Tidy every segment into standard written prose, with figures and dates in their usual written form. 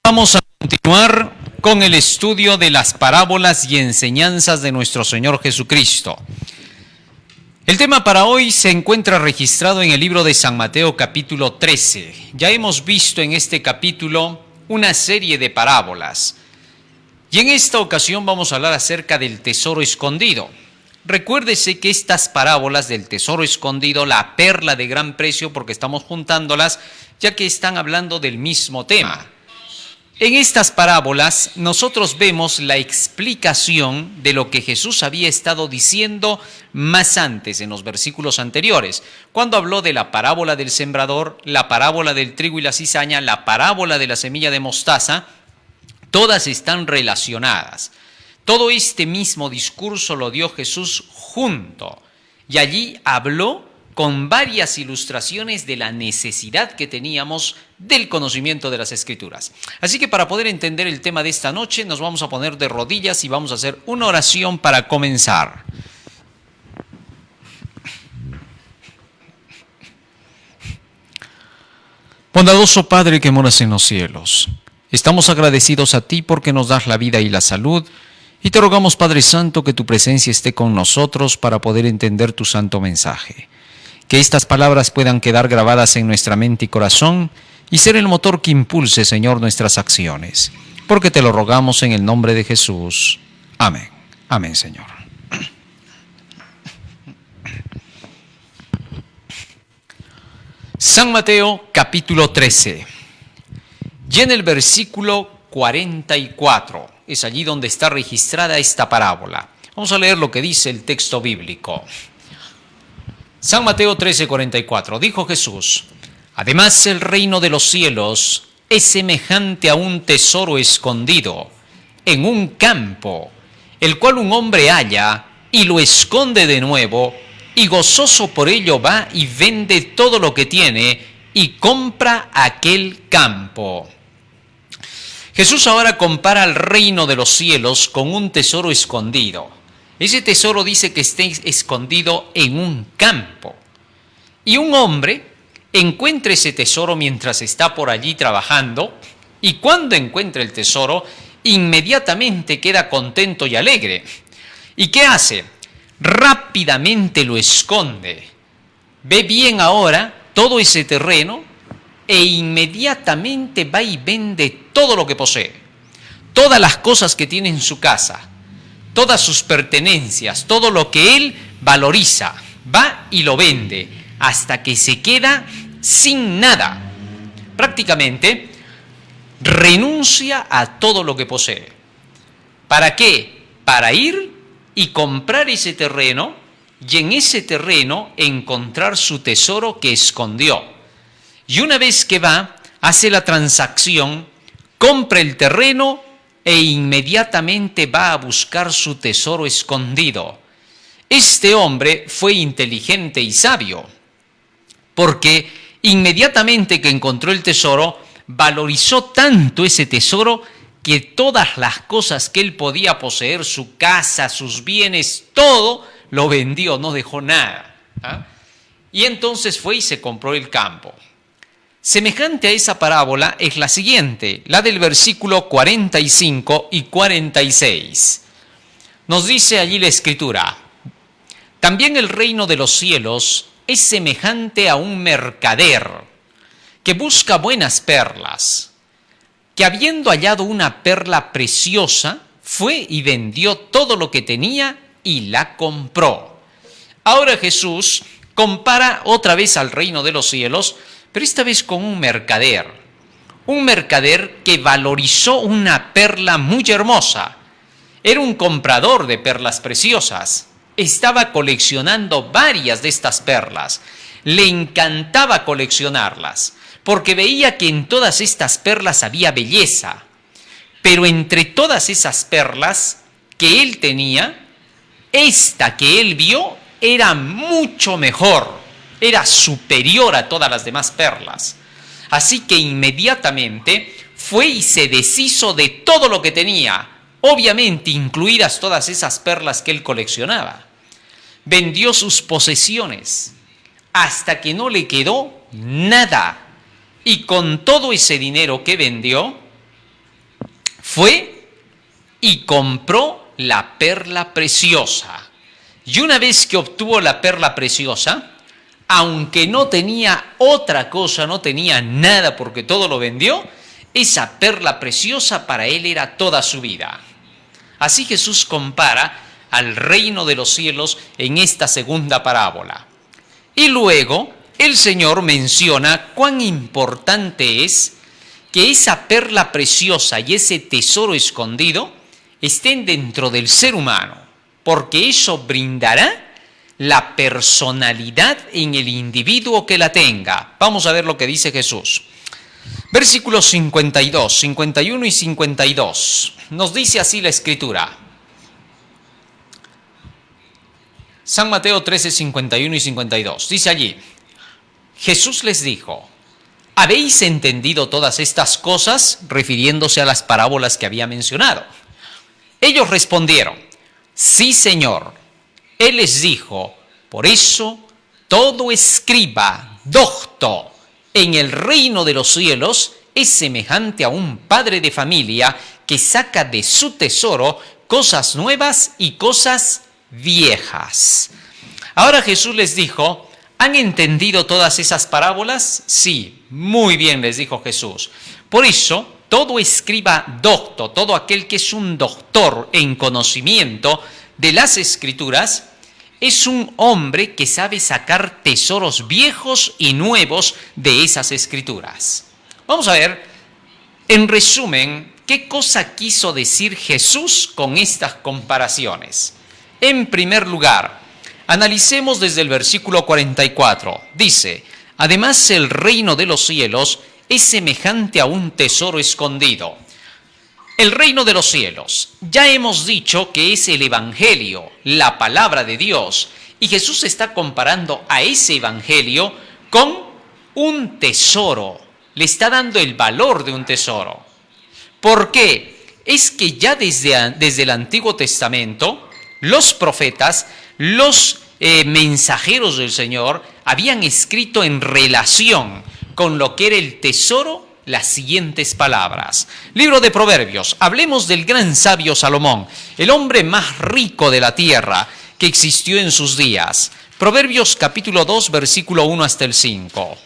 Vamos a continuar con el estudio de las parábolas y enseñanzas de nuestro Señor Jesucristo. El tema para hoy se encuentra registrado en el libro de San Mateo capítulo 13. Ya hemos visto en este capítulo una serie de parábolas. Y en esta ocasión vamos a hablar acerca del tesoro escondido. Recuérdese que estas parábolas del tesoro escondido, la perla de gran precio, porque estamos juntándolas, ya que están hablando del mismo tema. En estas parábolas nosotros vemos la explicación de lo que Jesús había estado diciendo más antes, en los versículos anteriores, cuando habló de la parábola del sembrador, la parábola del trigo y la cizaña, la parábola de la semilla de mostaza. Todas están relacionadas. Todo este mismo discurso lo dio Jesús junto, y allí habló con varias ilustraciones de la necesidad que teníamos del conocimiento de las Escrituras. Así que para poder entender el tema de esta noche, nos vamos a poner de rodillas y vamos a hacer una oración para comenzar. Bondadoso Padre que moras en los cielos, estamos agradecidos a ti porque nos das la vida y la salud, y te rogamos, Padre Santo, que tu presencia esté con nosotros para poder entender tu santo mensaje. Que estas palabras puedan quedar grabadas en nuestra mente y corazón y ser el motor que impulse, Señor, nuestras acciones. Porque te lo rogamos en el nombre de Jesús. Amén. Amén, Señor. San Mateo, capítulo 13. Y en el versículo 44, es allí donde está registrada esta parábola. Vamos a leer lo que dice el texto bíblico. San Mateo 13:44, dijo Jesús: además el reino de los cielos es semejante a un tesoro escondido en un campo, el cual un hombre halla y lo esconde de nuevo, y gozoso por ello va y vende todo lo que tiene y compra aquel campo. Jesús ahora compara el reino de los cielos con un tesoro escondido. Ese tesoro dice que está escondido en un campo. Y un hombre encuentra ese tesoro mientras está por allí trabajando, y cuando encuentra el tesoro, inmediatamente queda contento y alegre. ¿Y qué hace? Rápidamente lo esconde. Ve bien ahora todo ese terreno e inmediatamente va y vende todo lo que posee. Todas las cosas que tiene en su casa, todas sus pertenencias, todo lo que él valoriza, va y lo vende hasta que se queda sin nada. Prácticamente renuncia a todo lo que posee. ¿Para qué? Para ir y comprar ese terreno y en ese terreno encontrar su tesoro que escondió. Y una vez que va, hace la transacción, compra el terreno e inmediatamente va a buscar su tesoro escondido. Este hombre fue inteligente y sabio, porque inmediatamente que encontró el tesoro, valorizó tanto ese tesoro que todas las cosas que él podía poseer, su casa, sus bienes, todo lo vendió, no dejó nada. Y entonces fue y se compró el campo. Semejante a esa parábola es la siguiente, la del versículo 45 y 46. Nos dice allí la Escritura: también el reino de los cielos es semejante a un mercader que busca buenas perlas, que habiendo hallado una perla preciosa, fue y vendió todo lo que tenía y la compró. Ahora Jesús compara otra vez al reino de los cielos, pero esta vez con un mercader que valorizó una perla muy hermosa. Era un comprador de perlas preciosas, estaba coleccionando varias de estas perlas, le encantaba coleccionarlas, porque veía que en todas estas perlas había belleza, pero entre todas esas perlas que él tenía, esta que él vio era mucho mejor, era superior a todas las demás perlas. Así que inmediatamente fue y se deshizo de todo lo que tenía, obviamente incluidas todas esas perlas que él coleccionaba. Vendió sus posesiones hasta que no le quedó nada. Y con todo ese dinero que vendió, fue y compró la perla preciosa. Y una vez que obtuvo la perla preciosa, aunque no tenía otra cosa, no tenía nada porque todo lo vendió, esa perla preciosa para él era toda su vida. Así Jesús compara al reino de los cielos en esta segunda parábola. Y luego el Señor menciona cuán importante es que esa perla preciosa y ese tesoro escondido estén dentro del ser humano, porque eso brindará la personalidad en el individuo que la tenga. Vamos a ver lo que dice Jesús. Versículos 52, 51 y 52. Nos dice así la Escritura. San Mateo 13, 51 y 52. Dice allí, Jesús les dijo, ¿habéis entendido todas estas cosas? Refiriéndose a las parábolas que había mencionado. Ellos respondieron, sí, Señor. Él les dijo, por eso todo escriba, docto, en el reino de los cielos es semejante a un padre de familia que saca de su tesoro cosas nuevas y cosas viejas. Ahora Jesús les dijo, ¿han entendido todas esas parábolas? Sí, muy bien, les dijo Jesús. Por eso, todo escriba docto, todo aquel que es un doctor en conocimiento de las Escrituras, es un hombre que sabe sacar tesoros viejos y nuevos de esas Escrituras. Vamos a ver, en resumen, qué cosa quiso decir Jesús con estas comparaciones. En primer lugar, analicemos desde el versículo 44. Dice, además el reino de los cielos es semejante a un tesoro escondido. El reino de los cielos, ya hemos dicho que es el Evangelio, la palabra de Dios, y Jesús está comparando a ese Evangelio con un tesoro, le está dando el valor de un tesoro. ¿Por qué? Es que ya desde el Antiguo Testamento, los profetas, los mensajeros del Señor, habían escrito en relación con lo que era el tesoro las siguientes palabras. Libro de Proverbios. Hablemos del gran sabio Salomón, el hombre más rico de la tierra que existió en sus días. Proverbios capítulo 2, versículo 1 hasta el 5.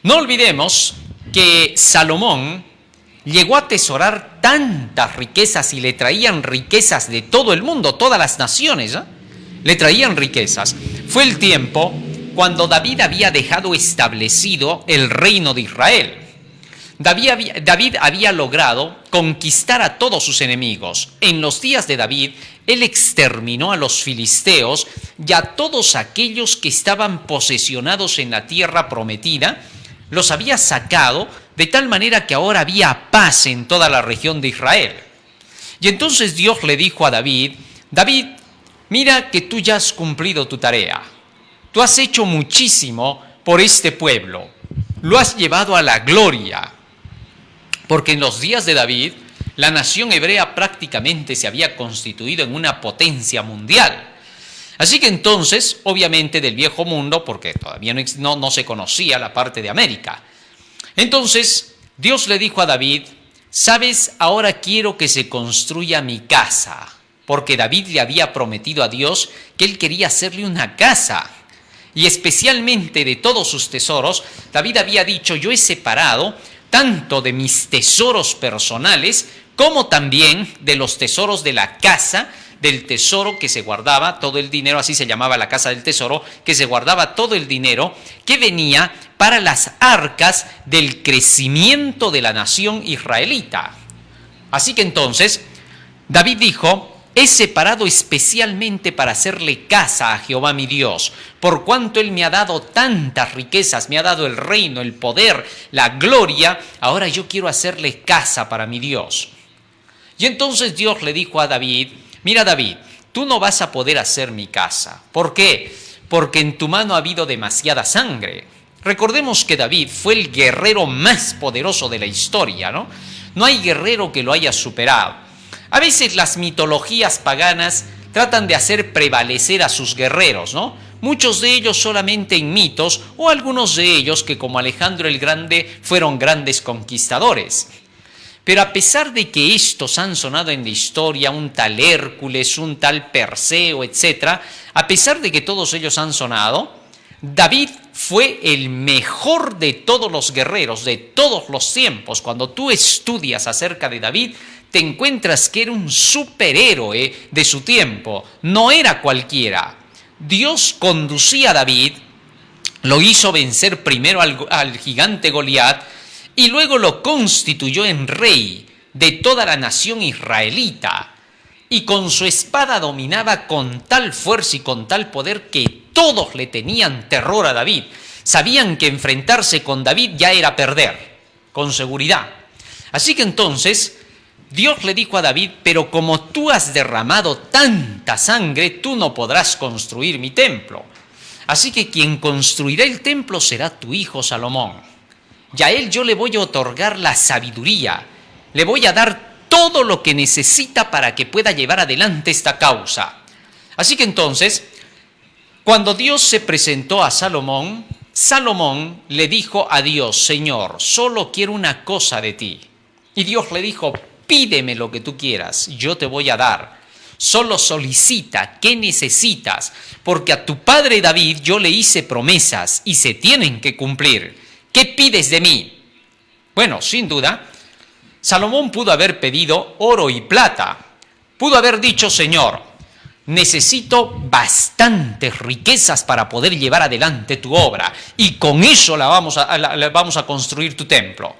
No olvidemos que Salomón llegó a atesorar tantas riquezas y le traían riquezas de todo el mundo, todas las naciones, le traían riquezas. Fue el tiempo cuando David había dejado establecido el reino de Israel. David había logrado conquistar a todos sus enemigos. En los días de David, él exterminó a los filisteos y a todos aquellos que estaban posesionados en la tierra prometida, los había sacado de tal manera que ahora había paz en toda la región de Israel. Y entonces Dios le dijo a David, David, mira que tú ya has cumplido tu tarea. Tú has hecho muchísimo por este pueblo, lo has llevado a la gloria, porque en los días de David, la nación hebrea prácticamente se había constituido en una potencia mundial. Así que entonces, obviamente del viejo mundo, porque todavía no se conocía la parte de América. Entonces, Dios le dijo a David, ¿sabes? Ahora quiero que se construya mi casa, porque David le había prometido a Dios que él quería hacerle una casa. Y especialmente de todos sus tesoros, David había dicho, yo he separado tanto de mis tesoros personales como también de los tesoros de la casa, del tesoro que se guardaba, todo el dinero, así se llamaba la casa del tesoro, que se guardaba todo el dinero que venía para las arcas del crecimiento de la nación israelita. Así que entonces, David dijo, he separado especialmente para hacerle casa a Jehová mi Dios, por cuanto Él me ha dado tantas riquezas, me ha dado el reino, el poder, la gloria, ahora yo quiero hacerle casa para mi Dios. Y entonces Dios le dijo a David, mira David, tú no vas a poder hacer mi casa. ¿Por qué? Porque en tu mano ha habido demasiada sangre. Recordemos que David fue el guerrero más poderoso de la historia, ¿no? No hay guerrero que lo haya superado. A veces las mitologías paganas tratan de hacer prevalecer a sus guerreros, ¿no? Muchos de ellos solamente en mitos o algunos de ellos que como Alejandro el Grande fueron grandes conquistadores. Pero a pesar de que estos han sonado en la historia, un tal Hércules, un tal Perseo, etc., a pesar de que todos ellos han sonado, David fue el mejor de todos los guerreros, de todos los tiempos. Cuando tú estudias acerca de David, te encuentras que era un superhéroe de su tiempo, no era cualquiera. Dios conducía a David, lo hizo vencer primero al gigante Goliat y luego lo constituyó en rey de toda la nación israelita. Y con su espada dominaba con tal fuerza y con tal poder que todos le tenían terror a David. Sabían que enfrentarse con David ya era perder, con seguridad. Así que entonces Dios le dijo a David: pero como tú has derramado tanta sangre, tú no podrás construir mi templo. Así que quien construirá el templo será tu hijo Salomón. Y a él yo le voy a otorgar la sabiduría, le voy a dar todo lo que necesita para que pueda llevar adelante esta causa. Así que entonces, cuando Dios se presentó a Salomón, Salomón le dijo a Dios: Señor, solo quiero una cosa de ti. Y Dios le dijo: pídeme lo que tú quieras, yo te voy a dar. Solo solicita, ¿qué necesitas? Porque a tu padre David yo le hice promesas y se tienen que cumplir. ¿Qué pides de mí? Bueno, sin duda, Salomón pudo haber pedido oro y plata. Pudo haber dicho: Señor, necesito bastantes riquezas para poder llevar adelante tu obra y con eso vamos a construir tu templo.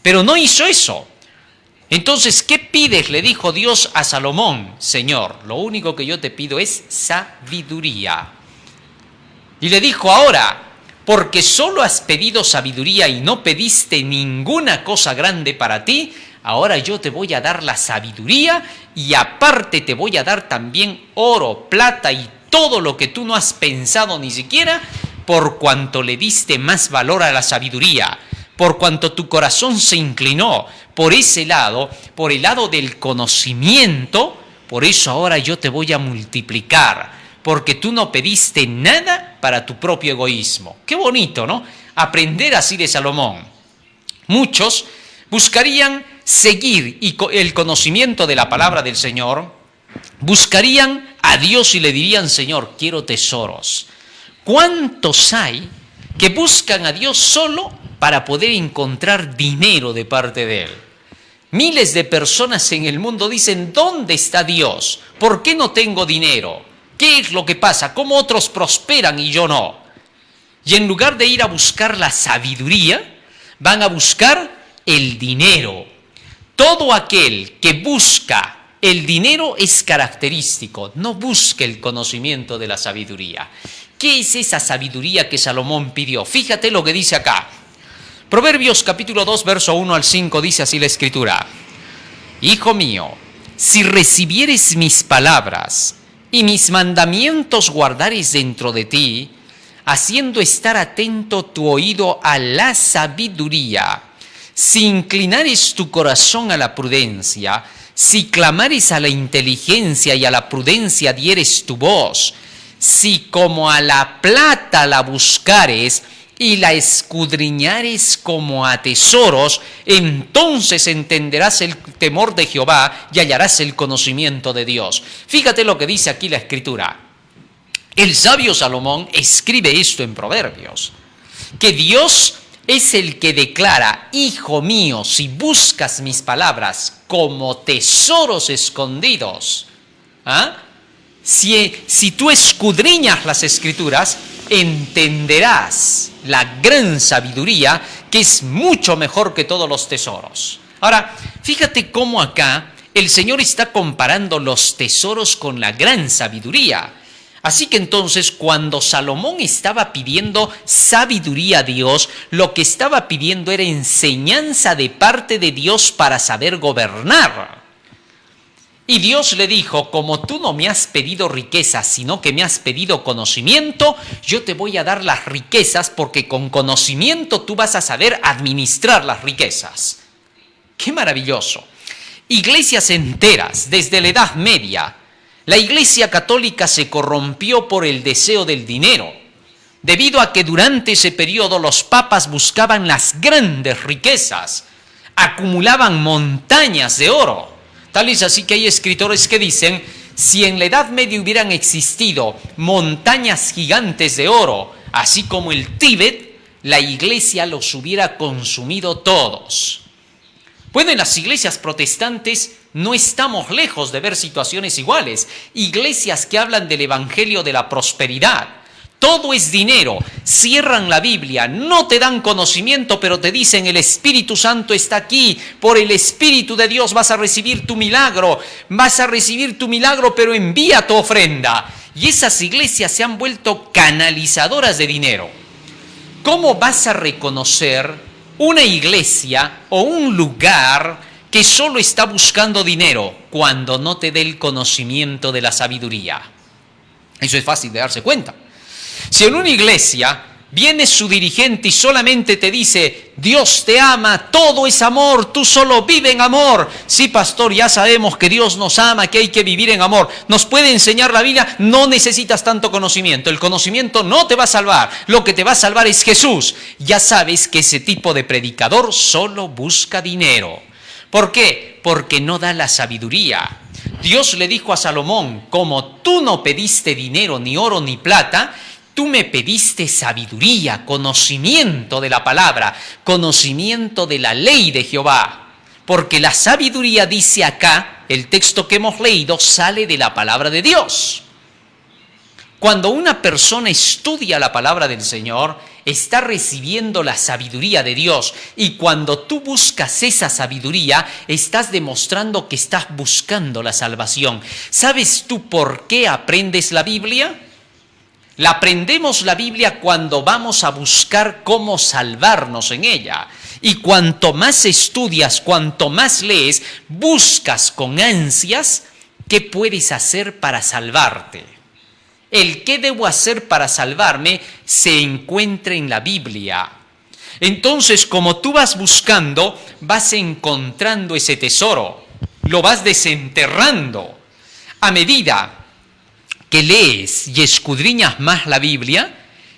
Pero no hizo eso. Entonces, ¿qué pides?, le dijo Dios a Salomón. Señor, lo único que yo te pido es sabiduría. Y le dijo: ahora, porque solo has pedido sabiduría y no pediste ninguna cosa grande para ti, ahora yo te voy a dar la sabiduría y aparte te voy a dar también oro, plata y todo lo que tú no has pensado ni siquiera, por cuanto le diste más valor a la sabiduría, por cuanto tu corazón se inclinó por ese lado, por el lado del conocimiento. Por eso ahora yo te voy a multiplicar, porque tú no pediste nada para tu propio egoísmo. Qué bonito, ¿no? Aprender así de Salomón. Muchos buscarían seguir el conocimiento de la palabra del Señor, buscarían a Dios y le dirían: Señor, quiero tesoros. ¿Cuántos hay que buscan a Dios solo para poder encontrar dinero de parte de Él? Miles de personas en el mundo dicen: ¿dónde está Dios? ¿Por qué no tengo dinero? ¿Qué es lo que pasa? ¿Cómo otros prosperan y yo no? Y en lugar de ir a buscar la sabiduría, van a buscar el dinero. Todo aquel que busca el dinero es característico, no busque el conocimiento de la sabiduría. ¿Qué es esa sabiduría que Salomón pidió? Fíjate lo que dice acá. Proverbios capítulo 2, verso 1 al 5, dice así la Escritura: Hijo mío, si recibieres mis palabras y mis mandamientos guardares dentro de ti, haciendo estar atento tu oído a la sabiduría, si inclinares tu corazón a la prudencia, si clamares a la inteligencia y a la prudencia dieres tu voz, si como a la plata la buscares y la escudriñares como a tesoros, entonces entenderás el temor de Jehová y hallarás el conocimiento de Dios. Fíjate lo que dice aquí la Escritura. El sabio Salomón escribe esto en Proverbios, que Dios es el que declara: Hijo mío, si buscas mis palabras como tesoros escondidos, si tú escudriñas las Escrituras, entenderás la gran sabiduría, que es mucho mejor que todos los tesoros. Ahora, fíjate cómo acá el Señor está comparando los tesoros con la gran sabiduría. Así que entonces, cuando Salomón estaba pidiendo sabiduría a Dios, lo que estaba pidiendo era enseñanza de parte de Dios para saber gobernar. Y Dios le dijo: como tú no me has pedido riquezas, sino que me has pedido conocimiento, yo te voy a dar las riquezas, porque con conocimiento tú vas a saber administrar las riquezas. ¡Qué maravilloso! Iglesias enteras, desde la Edad Media, la Iglesia Católica se corrompió por el deseo del dinero, debido a que durante ese periodo los papas buscaban las grandes riquezas. acumulaban montañas de oro. Tal es así que hay escritores que dicen, si en la Edad Media hubieran existido montañas gigantes de oro, así como el Tíbet, la iglesia los hubiera consumido todos. Bueno, en las iglesias protestantes no estamos lejos de ver situaciones iguales. Iglesias que hablan del evangelio de la prosperidad. Todo es dinero. Cierran la Biblia, no te dan conocimiento, pero te dicen el Espíritu Santo está aquí. Por el Espíritu de Dios vas a recibir tu milagro. Vas a recibir tu milagro, pero envía tu ofrenda. Y esas iglesias se han vuelto canalizadoras de dinero. ¿Cómo vas a reconocer una iglesia o un lugar que solo está buscando dinero cuando no te dé el conocimiento de la sabiduría? Eso es fácil de darse cuenta. Si en una iglesia viene su dirigente y solamente te dice, Dios te ama, todo es amor, tú solo vive en amor. Sí, pastor, ya sabemos que Dios nos ama, que hay que vivir en amor. Nos puede enseñar la Biblia, no necesitas tanto conocimiento. El conocimiento no te va a salvar, lo que te va a salvar es Jesús. Ya sabes que ese tipo de predicador solo busca dinero. ¿Por qué? Porque no da la sabiduría. Dios le dijo a Salomón, como tú no pediste dinero, ni oro, ni plata, tú me pediste sabiduría, conocimiento de la palabra, conocimiento de la ley de Jehová. Porque la sabiduría, dice acá, el texto que hemos leído, sale de la palabra de Dios. Cuando una persona estudia la palabra del Señor, está recibiendo la sabiduría de Dios. Y cuando tú buscas esa sabiduría, estás demostrando que estás buscando la salvación. ¿Sabes tú por qué aprendes la Biblia? Aprendemos la Biblia cuando vamos a buscar cómo salvarnos en ella. Y cuanto más estudias, cuanto más lees, buscas con ansias qué puedes hacer para salvarte. El qué debo hacer para salvarme se encuentra en la Biblia. Entonces, como tú vas buscando, vas encontrando ese tesoro. Lo vas desenterrando. A medida que lees y escudriñas más la Biblia,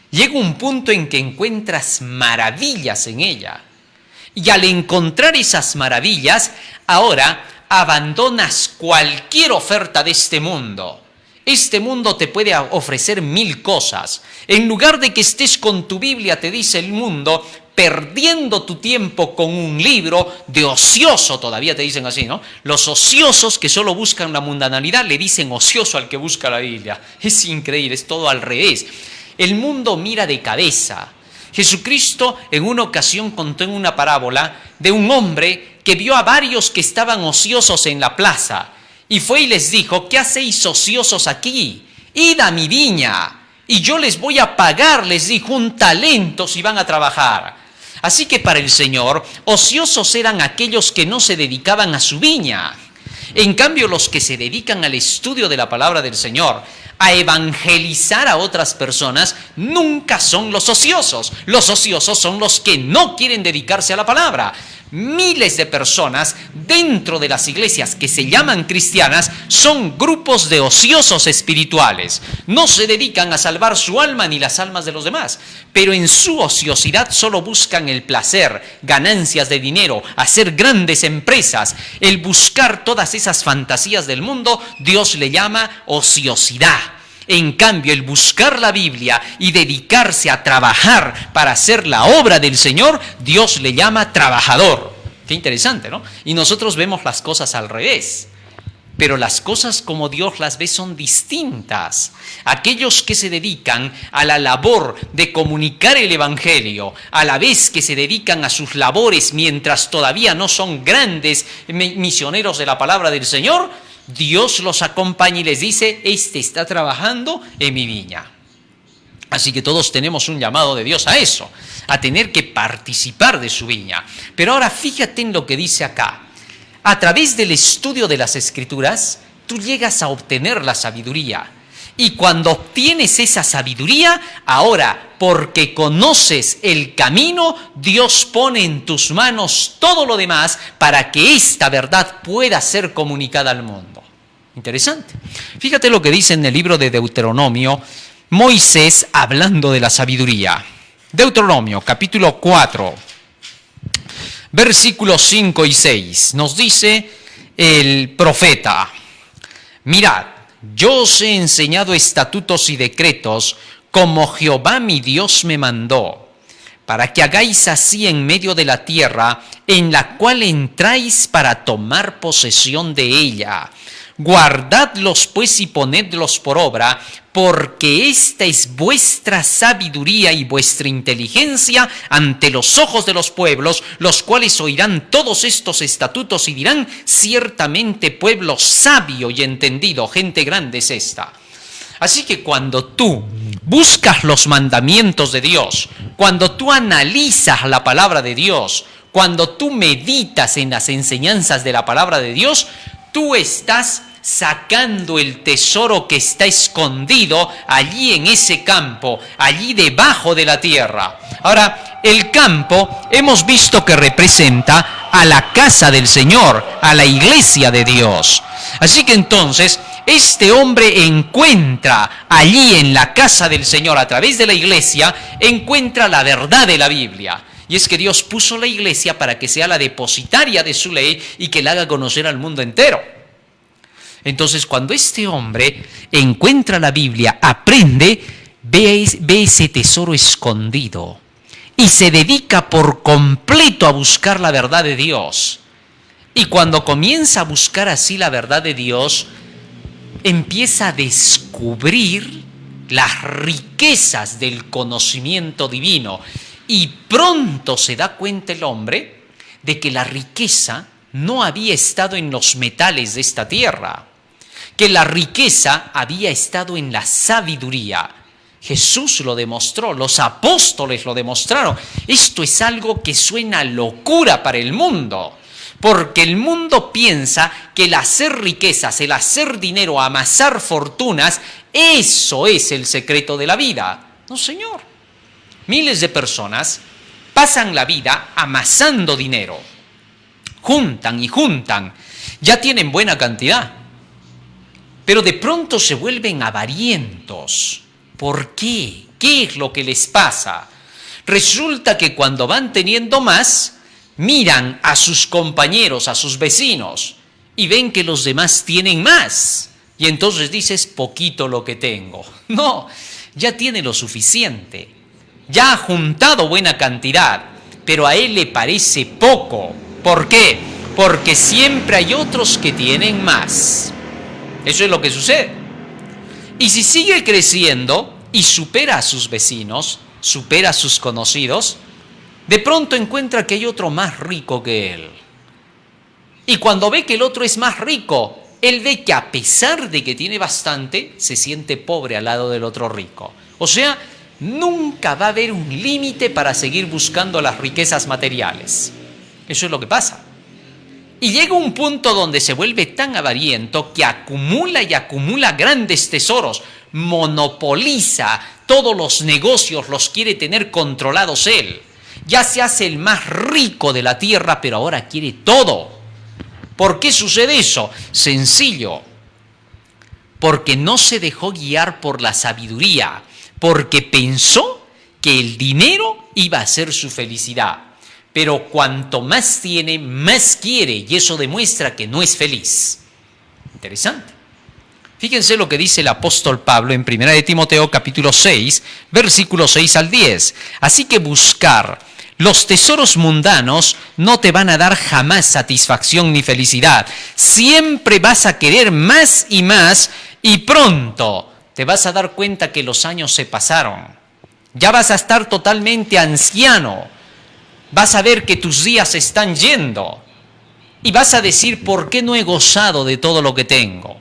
llega un punto en que encuentras maravillas en ella. Y al encontrar esas maravillas, ahora abandonas cualquier oferta de este mundo. Este mundo te puede ofrecer 1000 cosas. En lugar de que estés con tu Biblia, te dice el mundo, perdiendo tu tiempo con un libro de ocioso, todavía te dicen así, ¿no? Los ociosos que solo buscan la mundanalidad le dicen ocioso al que busca la Biblia. Es increíble, es todo al revés. El mundo mira de cabeza. Jesucristo en una ocasión contó en una parábola de un hombre que vio a varios que estaban ociosos en la plaza. Y fue y les dijo, ¿qué hacéis ociosos aquí? Id a mi viña y yo les voy a pagar, les dijo, un talento si van a trabajar. Así que para el Señor, ociosos eran aquellos que no se dedicaban a su viña. En cambio, los que se dedican al estudio de la palabra del Señor, a evangelizar a otras personas, nunca son los ociosos. Los ociosos son los que no quieren dedicarse a la palabra. Miles de personas dentro de las iglesias que se llaman cristianas son grupos de ociosos espirituales. No se dedican a salvar su alma ni las almas de los demás, pero en su ociosidad solo buscan el placer, ganancias de dinero, hacer grandes empresas. El buscar todas esas fantasías del mundo, Dios le llama ociosidad. En cambio, el buscar la Biblia y dedicarse a trabajar para hacer la obra del Señor, Dios le llama trabajador. Qué interesante, ¿no? Y nosotros vemos las cosas al revés. Pero las cosas como Dios las ve son distintas. Aquellos que se dedican a la labor de comunicar el Evangelio, a la vez que se dedican a sus labores mientras todavía no son grandes misioneros de la palabra del Señor, Dios los acompaña y les dice, este está trabajando en mi viña. Así que todos tenemos un llamado de Dios a eso, a tener que participar de su viña. Pero ahora fíjate en lo que dice acá. A través del estudio de las Escrituras, tú llegas a obtener la sabiduría. Y cuando obtienes esa sabiduría, ahora, porque conoces el camino, Dios pone en tus manos todo lo demás para que esta verdad pueda ser comunicada al mundo. Interesante. Fíjate lo que dice en el libro de Deuteronomio, Moisés hablando de la sabiduría. Deuteronomio, capítulo 4, versículos 5 y 6, nos dice el profeta: mirad, yo os he enseñado estatutos y decretos como Jehová mi Dios me mandó, para que hagáis así en medio de la tierra en la cual entráis para tomar posesión de ella. Guardadlos pues y ponedlos por obra, porque esta es vuestra sabiduría y vuestra inteligencia ante los ojos de los pueblos, los cuales oirán todos estos estatutos y dirán: ciertamente pueblo sabio y entendido, gente grande es esta. Así que cuando tú buscas los mandamientos de Dios, cuando tú analizas la palabra de Dios, cuando tú meditas en las enseñanzas de la palabra de Dios, tú estás sacando el tesoro que está escondido allí en ese campo, allí debajo de la tierra. Ahora, el campo hemos visto que representa a la casa del Señor, a la iglesia de Dios. Así que entonces, este hombre encuentra allí en la casa del Señor, a través de la iglesia, encuentra la verdad de la Biblia. Y es que Dios puso la iglesia para que sea la depositaria de su ley y que la haga conocer al mundo entero. Entonces, cuando este hombre encuentra la Biblia, aprende, ve ese tesoro escondido y se dedica por completo a buscar la verdad de Dios. Y cuando comienza a buscar así la verdad de Dios, empieza a descubrir las riquezas del conocimiento divino. Y pronto se da cuenta el hombre de que la riqueza no había estado en los metales de esta tierra, que la riqueza había estado en la sabiduría. Jesús lo demostró, los apóstoles lo demostraron. Esto es algo que suena locura para el mundo, porque el mundo piensa que el hacer riquezas, el hacer dinero, amasar fortunas, eso es el secreto de la vida. No, señor. Miles de personas pasan la vida amasando dinero. Juntan y juntan. Ya tienen buena cantidad. Pero de pronto se vuelven avarientos. ¿Por qué? ¿Qué es lo que les pasa? Resulta que cuando van teniendo más, miran a sus compañeros, a sus vecinos, y ven que los demás tienen más. Y entonces dices: poquito lo que tengo. No, ya tiene lo suficiente. Ya ha juntado buena cantidad, pero a él le parece poco. ¿Por qué? Porque siempre hay otros que tienen más. Eso es lo que sucede. Y si sigue creciendo y supera a sus vecinos, supera a sus conocidos, de pronto encuentra que hay otro más rico que él. Y cuando ve que el otro es más rico, él ve que a pesar de que tiene bastante, se siente pobre al lado del otro rico. O sea, nunca va a haber un límite para seguir buscando las riquezas materiales. Eso es lo que pasa. Y llega un punto donde se vuelve tan avariento que acumula y acumula grandes tesoros, monopoliza todos los negocios, los quiere tener controlados él. Ya se hace el más rico de la tierra, pero ahora quiere todo. ¿Por qué sucede eso? Sencillo. Porque no se dejó guiar por la sabiduría, porque pensó que el dinero iba a ser su felicidad. Pero cuanto más tiene, más quiere, y eso demuestra que no es feliz. Interesante. Fíjense lo que dice el apóstol Pablo en 1 de Timoteo capítulo 6, versículos 6 al 10. Así que buscar los tesoros mundanos no te van a dar jamás satisfacción ni felicidad. Siempre vas a querer más y pronto te vas a dar cuenta que los años se pasaron. Ya vas a estar totalmente anciano. Vas a ver que tus días se están yendo y vas a decir: ¿por qué no he gozado de todo lo que tengo?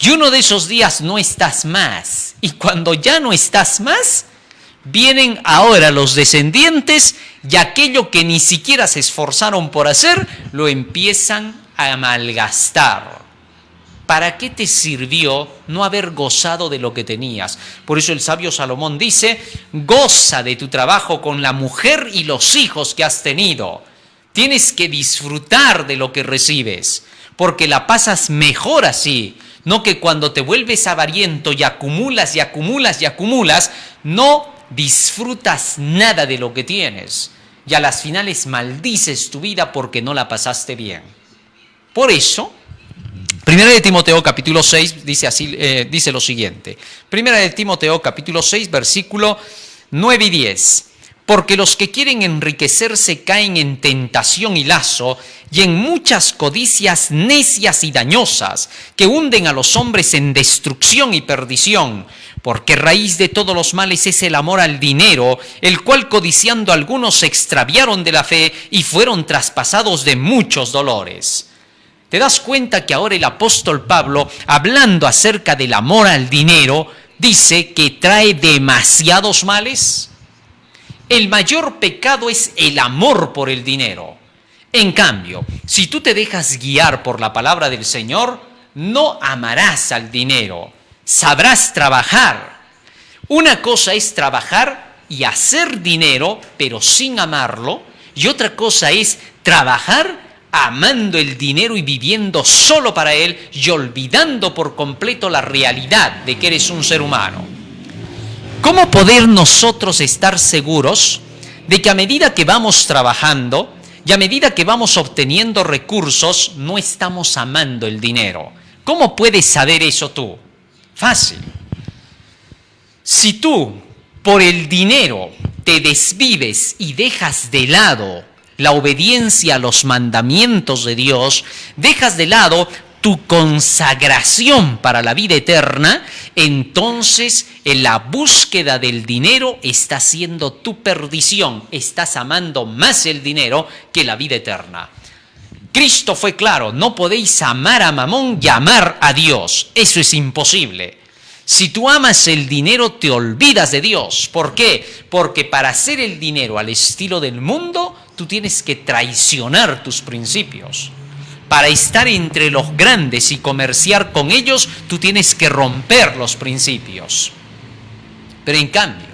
Y uno de esos días no estás más. Y cuando ya no estás más, vienen ahora los descendientes y aquello que ni siquiera se esforzaron por hacer, lo empiezan a malgastar. ¿Para qué te sirvió no haber gozado de lo que tenías? Por eso el sabio Salomón dice: goza de tu trabajo con la mujer y los hijos que has tenido. Tienes que disfrutar de lo que recibes, porque la pasas mejor así, no que cuando te vuelves avariento y acumulas y acumulas y acumulas, no disfrutas nada de lo que tienes. y a las finales maldices tu vida porque no la pasaste bien. Por eso, Primera de Timoteo capítulo 6 dice lo siguiente. Primera de Timoteo capítulo 6 versículo 9 y 10. Porque los que quieren enriquecerse caen en tentación y lazo y en muchas codicias necias y dañosas que hunden a los hombres en destrucción y perdición. Porque raíz de todos los males es el amor al dinero, el cual codiciando algunos se extraviaron de la fe y fueron traspasados de muchos dolores. ¿Te das cuenta que ahora el apóstol Pablo, hablando acerca del amor al dinero, dice que trae demasiados males? El mayor pecado es el amor por el dinero. En cambio, si tú te dejas guiar por la palabra del Señor, no amarás al dinero, sabrás trabajar. Una cosa es trabajar y hacer dinero, pero sin amarlo, y otra cosa es trabajar amando el dinero y viviendo solo para él y olvidando por completo la realidad de que eres un ser humano. ¿Cómo poder nosotros estar seguros de que a medida que vamos trabajando y a medida que vamos obteniendo recursos, no estamos amando el dinero? ¿Cómo puedes saber eso tú? Fácil. Si tú por el dinero te desvives y dejas de lado la obediencia a los mandamientos de Dios, dejas de lado tu consagración para la vida eterna, entonces en la búsqueda del dinero está siendo tu perdición. Estás amando más el dinero que la vida eterna. Cristo fue claro, no podéis amar a Mamón y amar a Dios. Eso es imposible. Si tú amas el dinero, te olvidas de Dios. ¿Por qué? Porque para hacer el dinero al estilo del mundo, tú tienes que traicionar tus principios. Para estar entre los grandes y comerciar con ellos, tú tienes que romper los principios. Pero en cambio,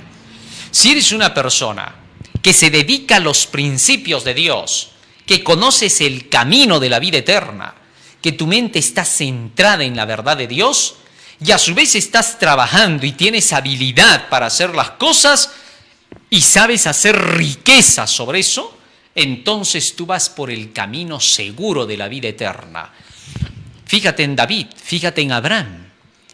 si eres una persona que se dedica a los principios de Dios, que conoces el camino de la vida eterna, que tu mente está centrada en la verdad de Dios, y a su vez estás trabajando y tienes habilidad para hacer las cosas y sabes hacer riqueza sobre eso, entonces tú vas por el camino seguro de la vida eterna. Fíjate en David, fíjate en Abraham.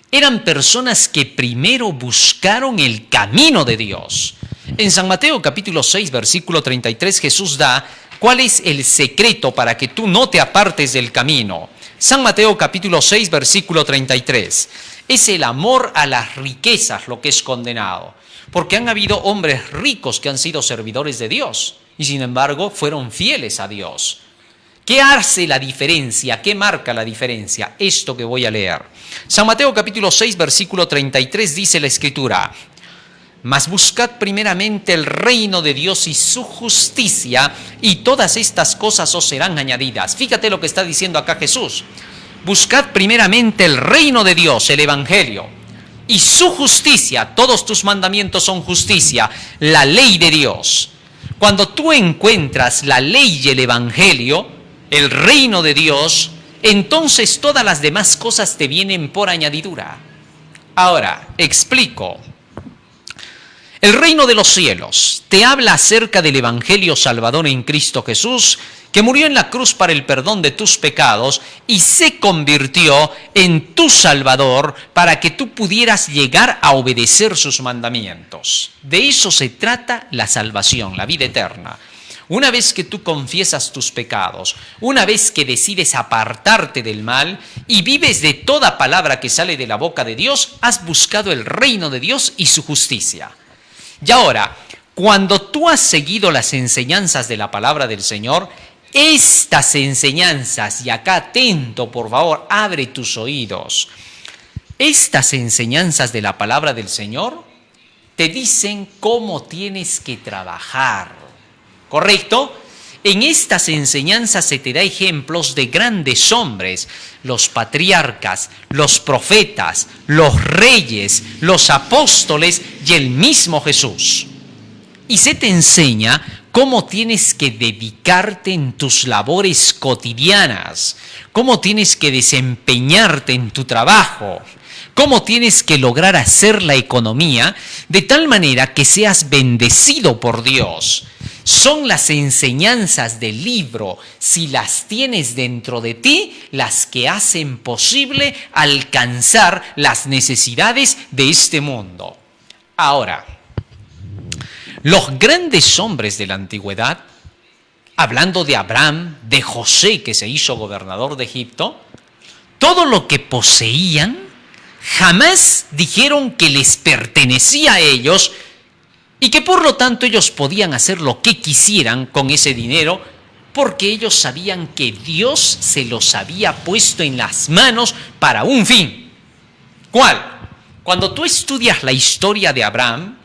Eran personas que primero buscaron el camino de Dios. En San Mateo capítulo 6, versículo 33, Jesús da cuál es el secreto para que tú no te apartes del camino. San Mateo capítulo 6, versículo 33. Es el amor a las riquezas lo que es condenado. Porque han habido hombres ricos que han sido servidores de Dios y sin embargo fueron fieles a Dios. ¿Qué hace la diferencia? ¿Qué marca la diferencia? Esto que voy a leer. San Mateo capítulo 6, versículo 33 dice la Escritura: mas buscad primeramente el reino de Dios y su justicia, y todas estas cosas os serán añadidas. Fíjate lo que está diciendo acá Jesús. Buscad primeramente el reino de Dios, el Evangelio, y su justicia. Todos tus mandamientos son justicia, la ley de Dios. Cuando tú encuentras la ley y el Evangelio, el reino de Dios, entonces todas las demás cosas te vienen por añadidura. Ahora, explico. El reino de los cielos te habla acerca del Evangelio Salvador en Cristo Jesús, que murió en la cruz para el perdón de tus pecados y se convirtió en tu Salvador para que tú pudieras llegar a obedecer sus mandamientos. De eso se trata la salvación, la vida eterna. Una vez que tú confiesas tus pecados, una vez que decides apartarte del mal y vives de toda palabra que sale de la boca de Dios, has buscado el reino de Dios y su justicia. Y ahora, cuando tú has seguido las enseñanzas de la palabra del Señor, estas enseñanzas, y acá atento por favor, abre tus oídos, estas enseñanzas de la palabra del Señor te dicen cómo tienes que trabajar, ¿correcto? En estas enseñanzas se te da ejemplos de grandes hombres, los patriarcas, los profetas, los reyes, los apóstoles y el mismo Jesús. Y se te enseña cómo tienes que dedicarte en tus labores cotidianas, cómo tienes que desempeñarte en tu trabajo, cómo tienes que lograr hacer la economía de tal manera que seas bendecido por Dios. Son las enseñanzas del libro, si las tienes dentro de ti, las que hacen posible alcanzar las necesidades de este mundo. Ahora, los grandes hombres de la antigüedad, hablando de Abraham, de José, que se hizo gobernador de Egipto, todo lo que poseían jamás dijeron que les pertenecía a ellos y que por lo tanto ellos podían hacer lo que quisieran con ese dinero, porque ellos sabían que Dios se los había puesto en las manos para un fin. ¿Cuál? Cuando tú estudias la historia de Abraham,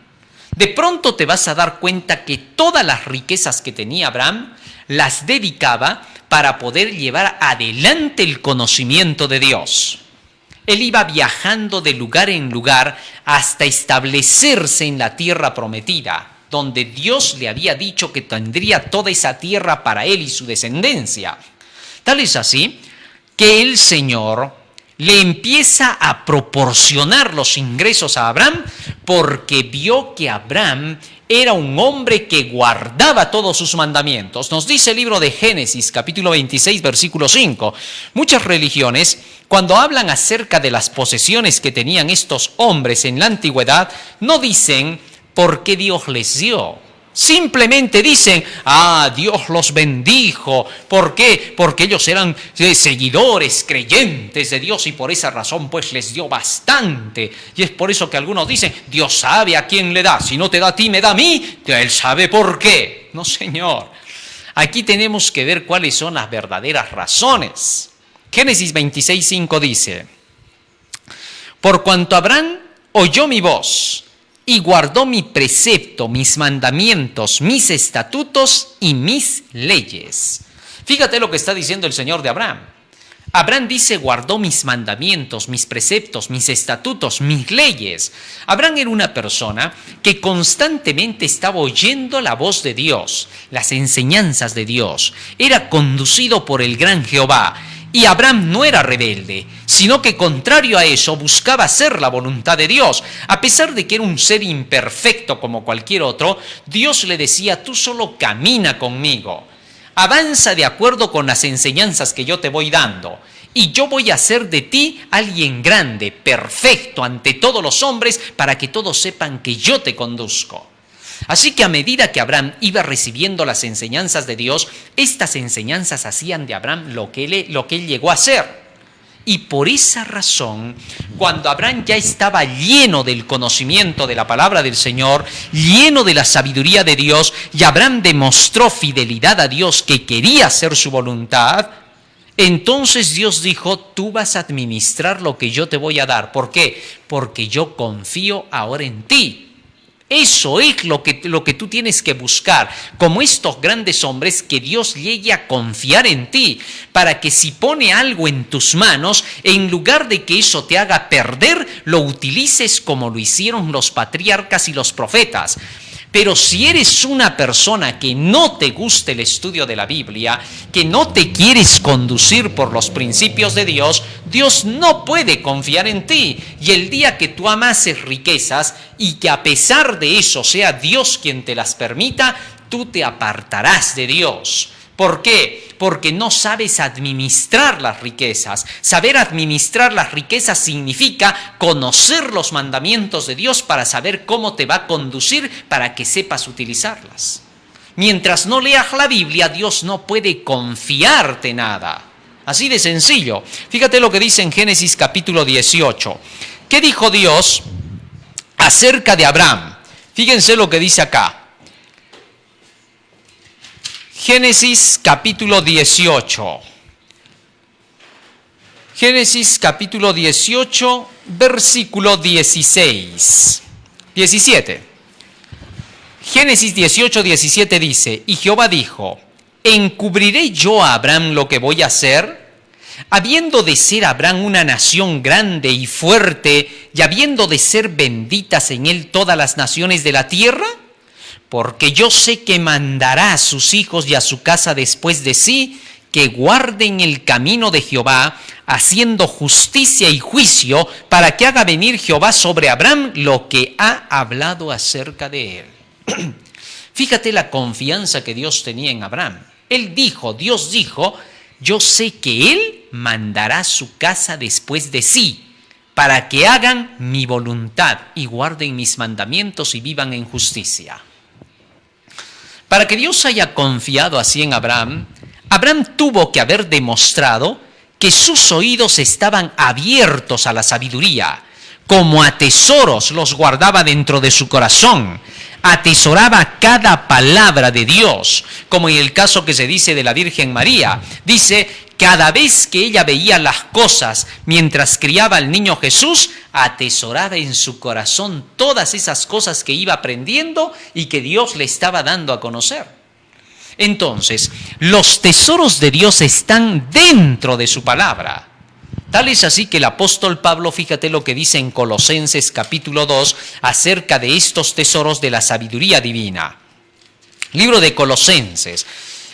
de pronto te vas a dar cuenta que todas las riquezas que tenía Abraham las dedicaba para poder llevar adelante el conocimiento de Dios. Él iba viajando de lugar en lugar hasta establecerse en la tierra prometida, donde Dios le había dicho que tendría toda esa tierra para él y su descendencia. Tal es así que el Señor le empieza a proporcionar los ingresos a Abraham porque vio que Abraham era un hombre que guardaba todos sus mandamientos. Nos dice el libro de Génesis, capítulo 26, versículo 5. Muchas religiones, cuando hablan acerca de las posesiones que tenían estos hombres en la antigüedad, no dicen por qué Dios les dio. Simplemente dicen, Dios los bendijo. ¿Por qué? Porque ellos eran seguidores, creyentes de Dios y por esa razón pues les dio bastante. Y es por eso que algunos dicen, Dios sabe a quién le da. Si no te da a ti, me da a mí. Él sabe por qué. No, Señor. Aquí tenemos que ver cuáles son las verdaderas razones. Génesis 26:5 dice, por cuanto Abraham oyó mi voz y guardó mi precepto, mis mandamientos, mis estatutos y mis leyes. Fíjate lo que está diciendo el Señor de Abraham. Abraham dice, guardó mis mandamientos, mis preceptos, mis estatutos, mis leyes. Abraham era una persona que constantemente estaba oyendo la voz de Dios, las enseñanzas de Dios. Era conducido por el gran Jehová. Y Abraham no era rebelde, sino que contrario a eso buscaba hacer la voluntad de Dios. A pesar de que era un ser imperfecto como cualquier otro, Dios le decía, tú solo camina conmigo, avanza de acuerdo con las enseñanzas que yo te voy dando. Y yo voy a hacer de ti alguien grande, perfecto ante todos los hombres, para que todos sepan que yo te conduzco. Así que a medida que Abraham iba recibiendo las enseñanzas de Dios, estas enseñanzas hacían de Abraham lo que él llegó a ser. Y por esa razón, cuando Abraham ya estaba lleno del conocimiento de la palabra del Señor, lleno de la sabiduría de Dios, y Abraham demostró fidelidad a Dios, que quería hacer su voluntad, entonces Dios dijo, tú vas a administrar lo que yo te voy a dar. ¿Por qué? Porque yo confío ahora en ti. Eso es lo que tú tienes que buscar, como estos grandes hombres, que Dios llegue a confiar en ti, para que si pone algo en tus manos, en lugar de que eso te haga perder, lo utilices como lo hicieron los patriarcas y los profetas. Pero si eres una persona que no te gusta el estudio de la Biblia, que no te quieres conducir por los principios de Dios, Dios no puede confiar en ti. Y el día que tú amases riquezas y que a pesar de eso sea Dios quien te las permita, tú te apartarás de Dios. ¿Por qué? Porque no sabes administrar las riquezas. Saber administrar las riquezas significa conocer los mandamientos de Dios para saber cómo te va a conducir para que sepas utilizarlas. Mientras no leas la Biblia, Dios no puede confiarte nada. Así de sencillo. Fíjate lo que dice en Génesis capítulo 18. ¿Qué dijo Dios acerca de Abraham? Fíjense lo que dice acá. Génesis capítulo 18. Génesis capítulo 18, versículo 16. 17. Génesis 18, 17 dice, y Jehová dijo, ¿encubriré yo a Abraham lo que voy a hacer? Habiendo de ser Abraham una nación grande y fuerte, y habiendo de ser benditas en él todas las naciones de la tierra, porque yo sé que mandará a sus hijos y a su casa después de sí, que guarden el camino de Jehová, haciendo justicia y juicio, para que haga venir Jehová sobre Abraham lo que ha hablado acerca de él. Fíjate la confianza que Dios tenía en Abraham. Dios dijo, yo sé que Él mandará su casa después de sí, para que hagan mi voluntad y guarden mis mandamientos y vivan en justicia. Para que Dios haya confiado así en Abraham, Abraham tuvo que haber demostrado que sus oídos estaban abiertos a la sabiduría, como a tesoros los guardaba dentro de su corazón, atesoraba cada palabra de Dios, como en el caso que se dice de la Virgen María. Dice, cada vez que ella veía las cosas mientras criaba al niño Jesús, atesoraba en su corazón todas esas cosas que iba aprendiendo y que Dios le estaba dando a conocer. Entonces, los tesoros de Dios están dentro de su palabra. Tal es así que el apóstol Pablo, fíjate lo que dice en Colosenses capítulo 2 acerca de estos tesoros de la sabiduría divina. Libro de Colosenses.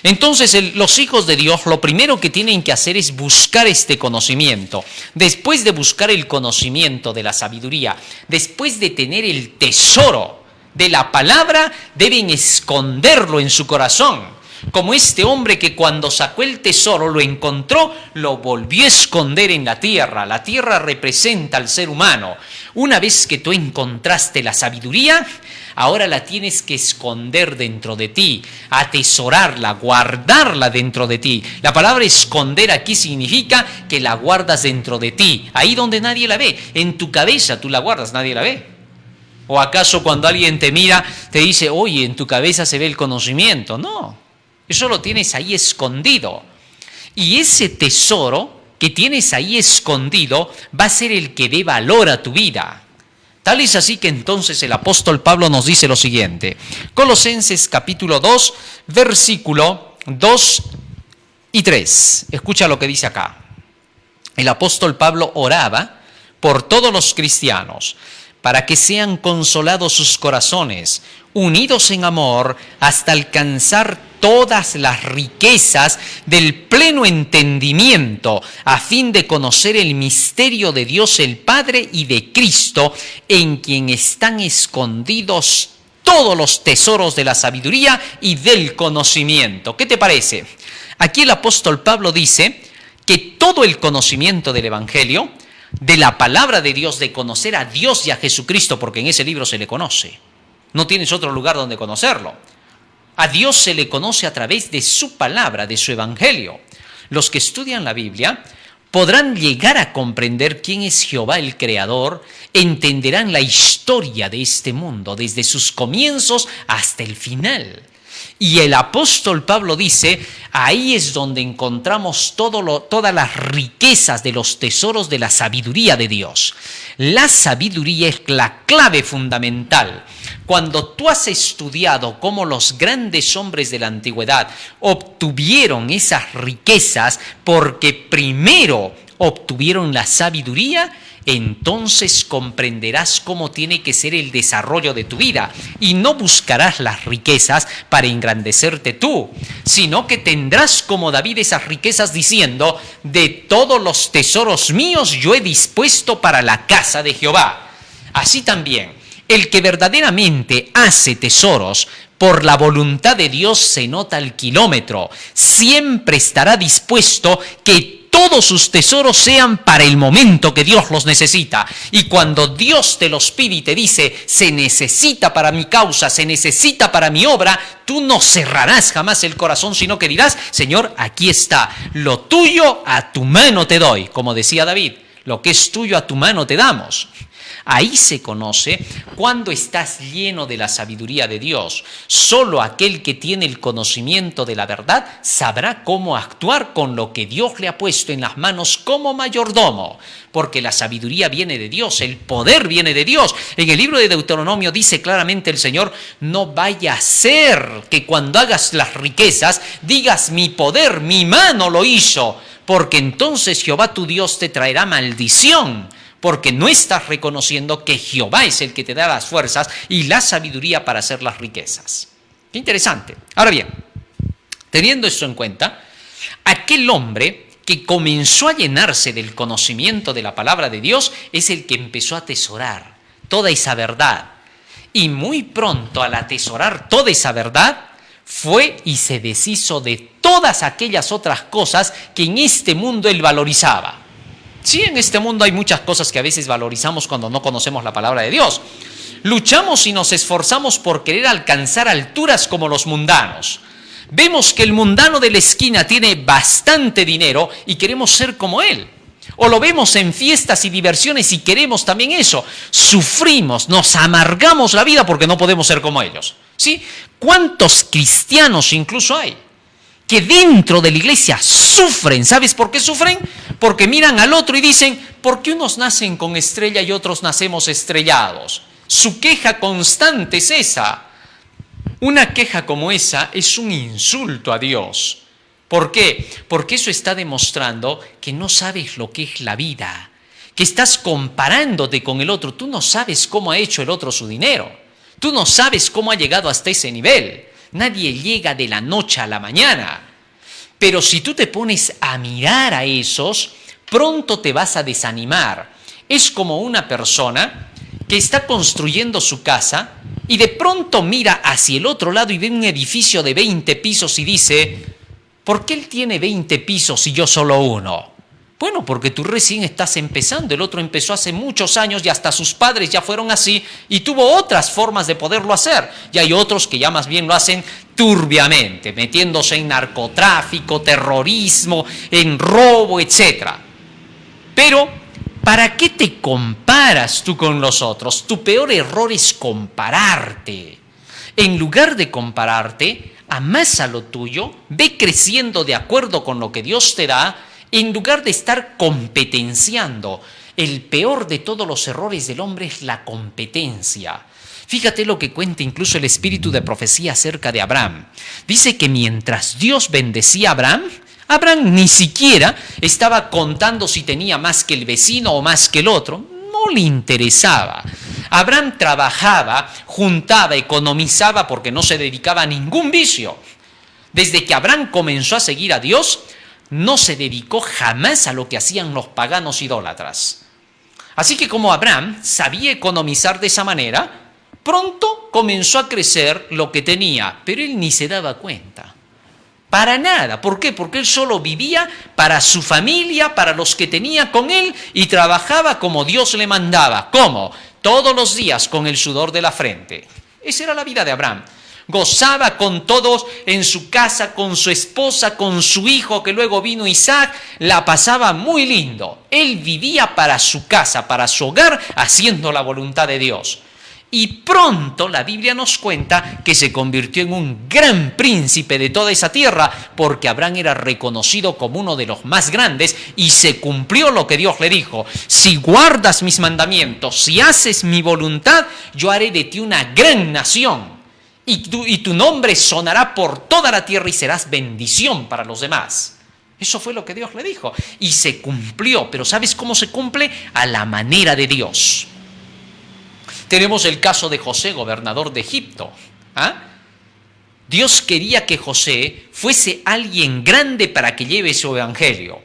Entonces, los hijos de Dios lo primero que tienen que hacer es buscar este conocimiento. Después de buscar el conocimiento de la sabiduría, después de tener el tesoro de la palabra, deben esconderlo en su corazón. Como este hombre que cuando sacó el tesoro, lo encontró, lo volvió a esconder en la tierra. La tierra representa al ser humano. Una vez que tú encontraste la sabiduría, ahora la tienes que esconder dentro de ti, atesorarla, guardarla dentro de ti. La palabra esconder aquí significa que la guardas dentro de ti, ahí donde nadie la ve. En tu cabeza tú la guardas, nadie la ve. ¿O acaso cuando alguien te mira, te dice, oye, en tu cabeza se ve el conocimiento? No. Eso lo tienes ahí escondido. Y ese tesoro que tienes ahí escondido va a ser el que dé valor a tu vida. Tal es así que entonces el apóstol Pablo nos dice lo siguiente. Colosenses capítulo 2, versículo 2 y 3. Escucha lo que dice acá. El apóstol Pablo oraba por todos los cristianos, para que sean consolados sus corazones, unidos en amor, hasta alcanzar todas las riquezas del pleno entendimiento, a fin de conocer el misterio de Dios el Padre y de Cristo, en quien están escondidos todos los tesoros de la sabiduría y del conocimiento. ¿Qué te parece? Aquí el apóstol Pablo dice que todo el conocimiento del Evangelio, de la palabra de Dios, de conocer a Dios y a Jesucristo, porque en ese libro se le conoce. No tienes otro lugar donde conocerlo. A Dios se le conoce a través de su palabra, de su evangelio. Los que estudian la Biblia podrán llegar a comprender quién es Jehová el Creador, entenderán la historia de este mundo, desde sus comienzos hasta el final. Y el apóstol Pablo dice, ahí es donde encontramos todas las riquezas de los tesoros de la sabiduría de Dios. La sabiduría es la clave fundamental. Cuando tú has estudiado cómo los grandes hombres de la antigüedad obtuvieron esas riquezas porque primero obtuvieron la sabiduría, entonces comprenderás cómo tiene que ser el desarrollo de tu vida y no buscarás las riquezas para engrandecerte tú, sino que tendrás como David esas riquezas diciendo, de todos los tesoros míos yo he dispuesto para la casa de Jehová. Así también, el que verdaderamente hace tesoros por la voluntad de Dios se nota al kilómetro, siempre estará dispuesto que todos sus tesoros sean para el momento que Dios los necesita. Y cuando Dios te los pide y te dice, se necesita para mi causa, se necesita para mi obra, tú no cerrarás jamás el corazón, sino que dirás, Señor, aquí está, lo tuyo a tu mano te doy. Como decía David, lo que es tuyo a tu mano te damos. Ahí se conoce cuando estás lleno de la sabiduría de Dios. Solo aquel que tiene el conocimiento de la verdad sabrá cómo actuar con lo que Dios le ha puesto en las manos como mayordomo. Porque la sabiduría viene de Dios, el poder viene de Dios. En el libro de Deuteronomio dice claramente el Señor, no vaya a ser que cuando hagas las riquezas digas mi poder, mi mano lo hizo. Porque entonces Jehová tu Dios te traerá maldición. Porque no estás reconociendo que Jehová es el que te da las fuerzas y la sabiduría para hacer las riquezas. Qué interesante. Ahora bien, teniendo esto en cuenta, aquel hombre que comenzó a llenarse del conocimiento de la palabra de Dios es el que empezó a atesorar toda esa verdad. Y muy pronto, al atesorar toda esa verdad, fue y se deshizo de todas aquellas otras cosas que en este mundo él valorizaba. Sí, en este mundo hay muchas cosas que a veces valorizamos cuando no conocemos la palabra de Dios. Luchamos y nos esforzamos por querer alcanzar alturas como los mundanos. Vemos que el mundano de la esquina tiene bastante dinero y queremos ser como él. O lo vemos en fiestas y diversiones y queremos también eso. Sufrimos, nos amargamos la vida porque no podemos ser como ellos. ¿Sí? ¿Cuántos cristianos incluso hay que dentro de la iglesia sufren? ¿Sabes por qué sufren? Porque miran al otro y dicen, ¿por qué unos nacen con estrella y otros nacemos estrellados? Su queja constante es esa. Una queja como esa es un insulto a Dios. ¿Por qué? Porque eso está demostrando que no sabes lo que es la vida, que estás comparándote con el otro. Tú no sabes cómo ha hecho el otro su dinero. Tú no sabes cómo ha llegado hasta ese nivel. Nadie llega de la noche a la mañana. Pero si tú te pones a mirar a esos, pronto te vas a desanimar. Es como una persona que está construyendo su casa y de pronto mira hacia el otro lado y ve un edificio de 20 pisos y dice, ¿por qué él tiene 20 pisos y yo solo uno? Bueno, porque tú recién estás empezando, el otro empezó hace muchos años y hasta sus padres ya fueron así y tuvo otras formas de poderlo hacer. Y hay otros que ya más bien lo hacen turbiamente, metiéndose en narcotráfico, terrorismo, en robo, etc. Pero, ¿para qué te comparas tú con los otros? Tu peor error es compararte. En lugar de compararte, amasa lo tuyo, ve creciendo de acuerdo con lo que Dios te da, en lugar de estar competenciando. El peor de todos los errores del hombre es la competencia. Fíjate lo que cuenta incluso el espíritu de profecía acerca de Abraham. Dice que mientras Dios bendecía a Abraham, Abraham ni siquiera estaba contando si tenía más que el vecino o más que el otro. No le interesaba. Abraham trabajaba, juntaba, economizaba porque no se dedicaba a ningún vicio. Desde que Abraham comenzó a seguir a Dios, no se dedicó jamás a lo que hacían los paganos idólatras. Así que como Abraham sabía economizar de esa manera, pronto comenzó a crecer lo que tenía, pero él ni se daba cuenta. Para nada. ¿Por qué? Porque él solo vivía para su familia, para los que tenía con él y trabajaba como Dios le mandaba. ¿Cómo? Todos los días con el sudor de la frente. Esa era la vida de Abraham. Gozaba con todos en su casa, con su esposa, con su hijo, que luego vino Isaac, la pasaba muy lindo. Él vivía para su casa, para su hogar, haciendo la voluntad de Dios. Y pronto la Biblia nos cuenta que se convirtió en un gran príncipe de toda esa tierra, porque Abraham era reconocido como uno de los más grandes y se cumplió lo que Dios le dijo. Si guardas mis mandamientos, si haces mi voluntad, yo haré de ti una gran nación. Y tu nombre sonará por toda la tierra y serás bendición para los demás. Eso fue lo que Dios le dijo. Y se cumplió. Pero ¿sabes cómo se cumple? A la manera de Dios. Tenemos el caso de José, gobernador de Egipto. Dios quería que José fuese alguien grande para que lleve su evangelio.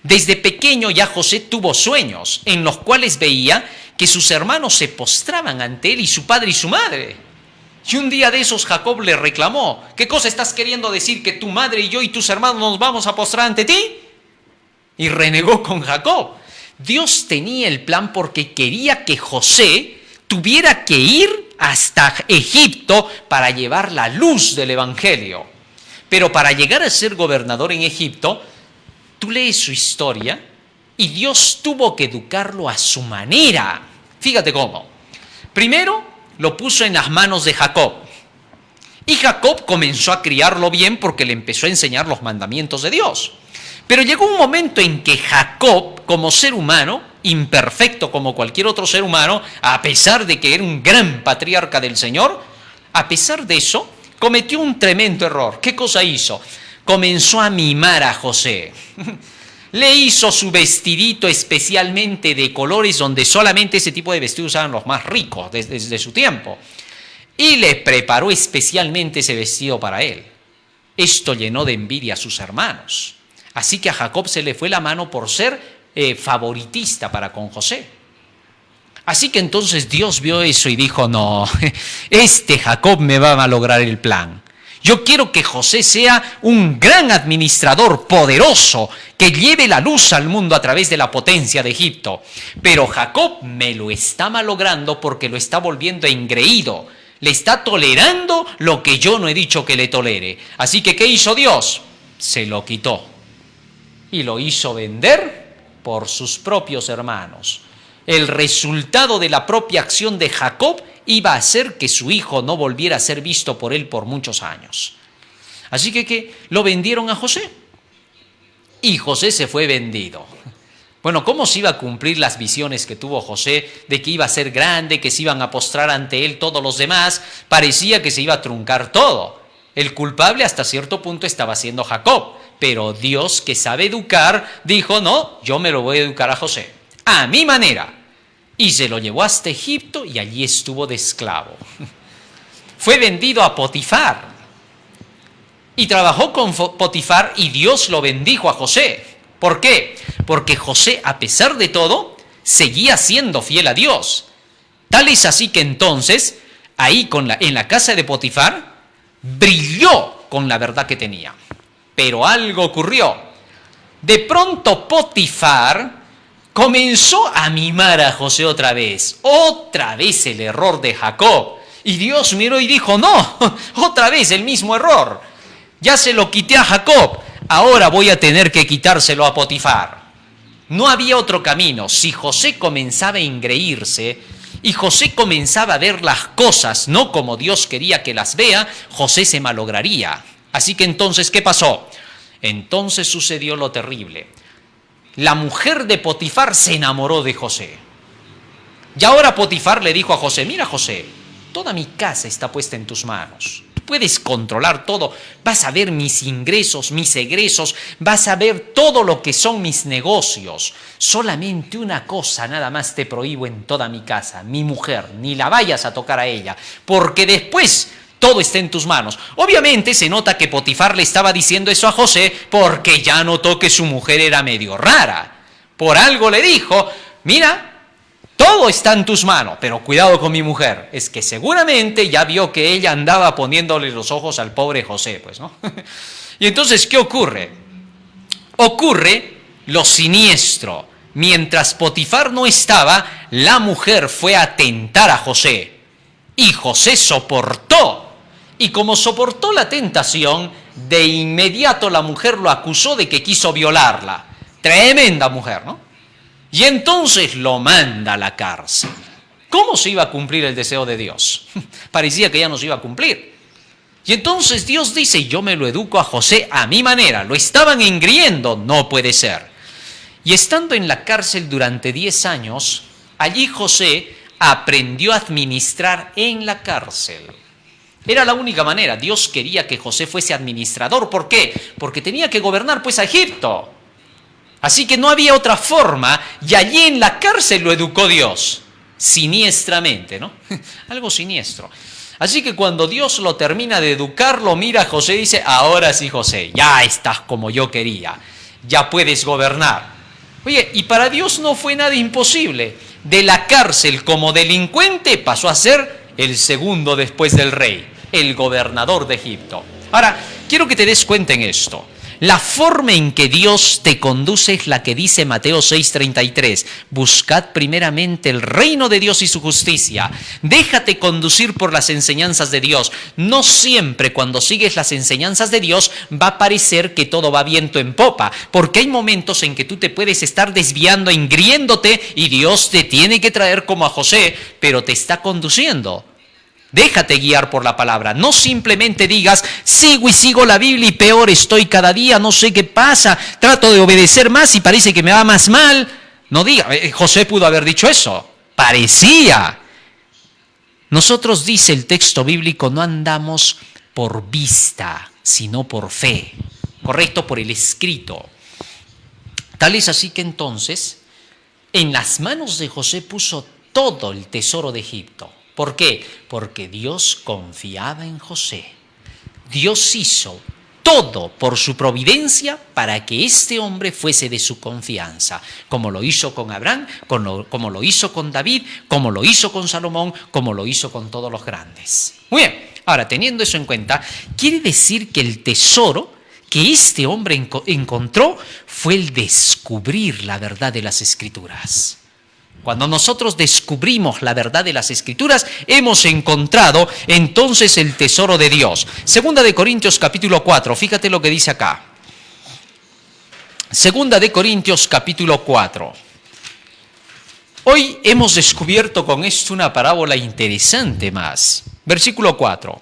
Desde pequeño ya José tuvo sueños en los cuales veía que sus hermanos se postraban ante él y su padre y su madre. Y un día de esos Jacob le reclamó, ¿qué cosa estás queriendo decir? ¿Que tu madre y yo y tus hermanos nos vamos a postrar ante ti? Y renegó con Jacob. Dios tenía el plan porque quería que José tuviera que ir hasta Egipto para llevar la luz del evangelio. Pero para llegar a ser gobernador en Egipto, tú lees su historia y Dios tuvo que educarlo a su manera. Fíjate cómo. Primero, lo puso en las manos de Jacob. Y Jacob comenzó a criarlo bien porque le empezó a enseñar los mandamientos de Dios. Pero llegó un momento en que Jacob, como ser humano, imperfecto como cualquier otro ser humano, a pesar de que era un gran patriarca del Señor, a pesar de eso, cometió un tremendo error. ¿Qué cosa hizo? Comenzó a mimar a José. Le hizo su vestidito especialmente de colores donde solamente ese tipo de vestidos usaban los más ricos desde su tiempo. Y le preparó especialmente ese vestido para él. Esto llenó de envidia a sus hermanos. Así que a Jacob se le fue la mano por ser favoritista para con José. Así que entonces Dios vio eso y dijo, no, este Jacob me va a malograr el plan. Yo quiero que José sea un gran administrador poderoso que lleve la luz al mundo a través de la potencia de Egipto. Pero Jacob me lo está malogrando porque lo está volviendo engreído. Le está tolerando lo que yo no he dicho que le tolere. Así que, ¿qué hizo Dios? Se lo quitó y lo hizo vender por sus propios hermanos. El resultado de la propia acción de Jacob iba a hacer que su hijo no volviera a ser visto por él por muchos años. Así que lo vendieron a José. Y José se fue vendido. Bueno, ¿cómo se iba a cumplir las visiones que tuvo José de que iba a ser grande, que se iban a postrar ante él todos los demás? Parecía que se iba a truncar todo. El culpable hasta cierto punto estaba siendo Jacob. Pero Dios, que sabe educar, dijo, no, yo me lo voy a educar a José, a mi manera. Y se lo llevó hasta Egipto y allí estuvo de esclavo. Fue vendido a Potifar. Y trabajó con Potifar y Dios lo bendijo a José. ¿Por qué? Porque José, a pesar de todo, seguía siendo fiel a Dios. Tal es así que entonces, ahí en la casa de Potifar, brilló con la verdad que tenía. Pero algo ocurrió. De pronto Potifar comenzó a mimar a José otra vez el error de Jacob. Y Dios miró y dijo, no, otra vez el mismo error. Ya se lo quité a Jacob, ahora voy a tener que quitárselo a Potifar. No había otro camino. Si José comenzaba a engreírse y José comenzaba a ver las cosas no como Dios quería que las vea, José se malograría. Así que entonces, ¿qué pasó? Entonces sucedió lo terrible. La mujer de Potifar se enamoró de José. Y ahora Potifar le dijo a José, mira José, toda mi casa está puesta en tus manos. Puedes controlar todo, vas a ver mis ingresos, mis egresos, vas a ver todo lo que son mis negocios. Solamente una cosa nada más te prohíbo en toda mi casa, mi mujer, ni la vayas a tocar a ella, porque después todo está en tus manos. Obviamente se nota que Potifar le estaba diciendo eso a José porque ya notó que su mujer era medio rara. Por algo le dijo, mira, todo está en tus manos, pero cuidado con mi mujer. Es que seguramente ya vio que ella andaba poniéndole los ojos al pobre José, pues, ¿no? Y entonces, ¿qué ocurre? Ocurre lo siniestro. Mientras Potifar no estaba, la mujer fue a tentar a José. Y José soportó. Y como soportó la tentación, de inmediato la mujer lo acusó de que quiso violarla. Tremenda mujer, ¿no? Y entonces lo manda a la cárcel. ¿Cómo se iba a cumplir el deseo de Dios? Parecía que ya no se iba a cumplir. Y entonces Dios dice, yo me lo educo a José a mi manera. Lo estaban engriendo, no puede ser. Y estando en la cárcel durante 10 años, allí José aprendió a administrar en la cárcel. Era la única manera. Dios quería que José fuese administrador. ¿Por qué? Porque tenía que gobernar pues a Egipto. Así que no había otra forma, y allí en la cárcel lo educó Dios, siniestramente, ¿no? Algo siniestro. Así que cuando Dios lo termina de educar, lo mira a José y dice, ahora sí José, ya estás como yo quería, ya puedes gobernar. Oye, y para Dios no fue nada imposible. De la cárcel como delincuente pasó a ser el segundo después del rey, el gobernador de Egipto. Ahora, quiero que te des cuenta en esto. La forma en que Dios te conduce es la que dice Mateo 6:33. Buscad primeramente el reino de Dios y su justicia. Déjate conducir por las enseñanzas de Dios. No siempre cuando sigues las enseñanzas de Dios va a parecer que todo va viento en popa, porque hay momentos en que tú te puedes estar desviando, engriéndote, y Dios te tiene que traer como a José, pero te está conduciendo. Déjate guiar por la palabra. No simplemente digas, sigo y sigo la Biblia y peor estoy cada día, no sé qué pasa, trato de obedecer más y parece que me va más mal. No diga, José pudo haber dicho eso, parecía. Nosotros, dice el texto bíblico, no andamos por vista, sino por fe. Correcto, por el escrito. Tal es así que entonces, en las manos de José puso todo el tesoro de Egipto. ¿Por qué? Porque Dios confiaba en José. Dios hizo todo por su providencia para que este hombre fuese de su confianza, como lo hizo con Abraham, como lo hizo con David, como lo hizo con Salomón, como lo hizo con todos los grandes. Muy bien, ahora teniendo eso en cuenta, quiere decir que el tesoro que este hombre encontró fue el descubrir la verdad de las Escrituras. Cuando nosotros descubrimos la verdad de las Escrituras, hemos encontrado entonces el tesoro de Dios. Segunda de Corintios capítulo 4, fíjate lo que dice acá. Segunda de Corintios capítulo 4. Hoy hemos descubierto con esto una parábola interesante más. Versículo 4.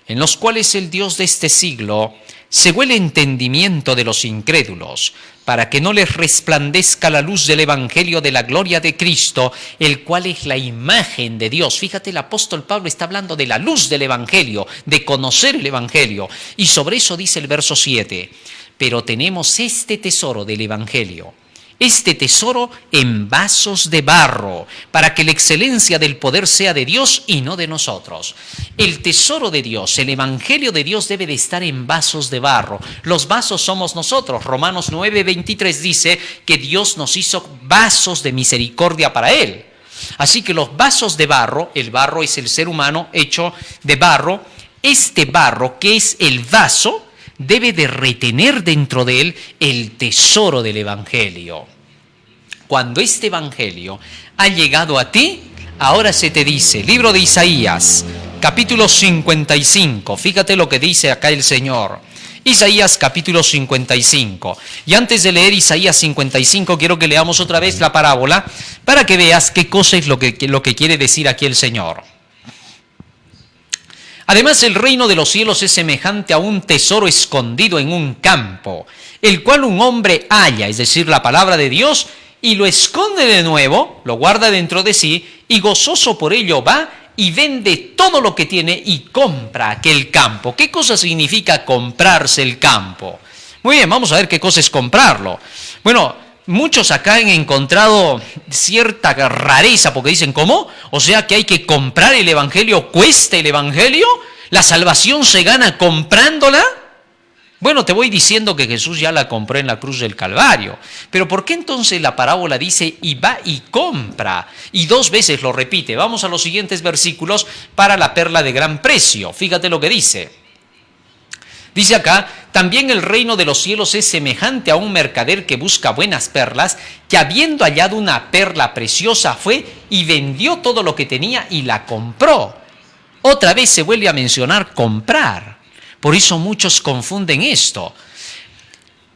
En los cuales el Dios de este siglo cegó el entendimiento de los incrédulos, para que no les resplandezca la luz del Evangelio de la gloria de Cristo, el cual es la imagen de Dios. Fíjate, el apóstol Pablo está hablando de la luz del Evangelio, de conocer el Evangelio. Y sobre eso dice el verso 7, pero tenemos este tesoro del Evangelio, este tesoro en vasos de barro, para que la excelencia del poder sea de Dios y no de nosotros. El tesoro de Dios, el Evangelio de Dios debe de estar en vasos de barro. Los vasos somos nosotros. Romanos 9:23 dice que Dios nos hizo vasos de misericordia para Él. Así que los vasos de barro, el barro es el ser humano hecho de barro, este barro que es el vaso, debe de retener dentro de él el tesoro del Evangelio. Cuando este Evangelio ha llegado a ti, ahora se te dice, libro de Isaías, capítulo 55, fíjate lo que dice acá el Señor. Isaías capítulo 55. Y antes de leer Isaías 55, quiero que leamos otra vez la parábola para que veas qué cosa es lo que quiere decir aquí el Señor. Además, el reino de los cielos es semejante a un tesoro escondido en un campo, el cual un hombre halla, es decir, la palabra de Dios, y lo esconde de nuevo, lo guarda dentro de sí, y gozoso por ello va y vende todo lo que tiene y compra aquel campo. ¿Qué cosa significa comprarse el campo? Muy bien, vamos a ver qué cosa es comprarlo. Bueno, muchos acá han encontrado cierta rareza porque dicen, ¿cómo? O sea que hay que comprar el Evangelio, ¿cuesta el Evangelio? ¿La salvación se gana comprándola? Bueno, te voy diciendo que Jesús ya la compró en la cruz del Calvario. Pero ¿por qué entonces la parábola dice y va y compra? Y dos veces lo repite. Vamos a los siguientes versículos para la perla de gran precio. Fíjate lo que dice. Dice acá, también el reino de los cielos es semejante a un mercader que busca buenas perlas, que habiendo hallado una perla preciosa fue y vendió todo lo que tenía y la compró. Otra vez se vuelve a mencionar comprar. Por eso muchos confunden esto.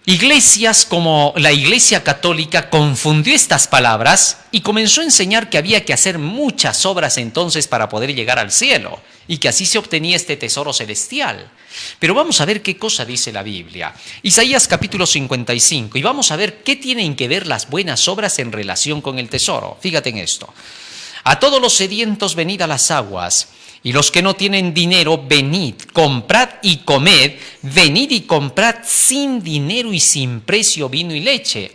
Iglesias como la Iglesia Católica confundió estas palabras y comenzó a enseñar que había que hacer muchas obras entonces para poder llegar al cielo y que así se obtenía este tesoro celestial. Pero vamos a ver qué cosa dice la Biblia. Isaías capítulo 55, y vamos a ver qué tienen que ver las buenas obras en relación con el tesoro. Fíjate en esto. A todos los sedientos venid a las aguas, y los que no tienen dinero, venid, comprad y comed, venid y comprad sin dinero y sin precio vino y leche.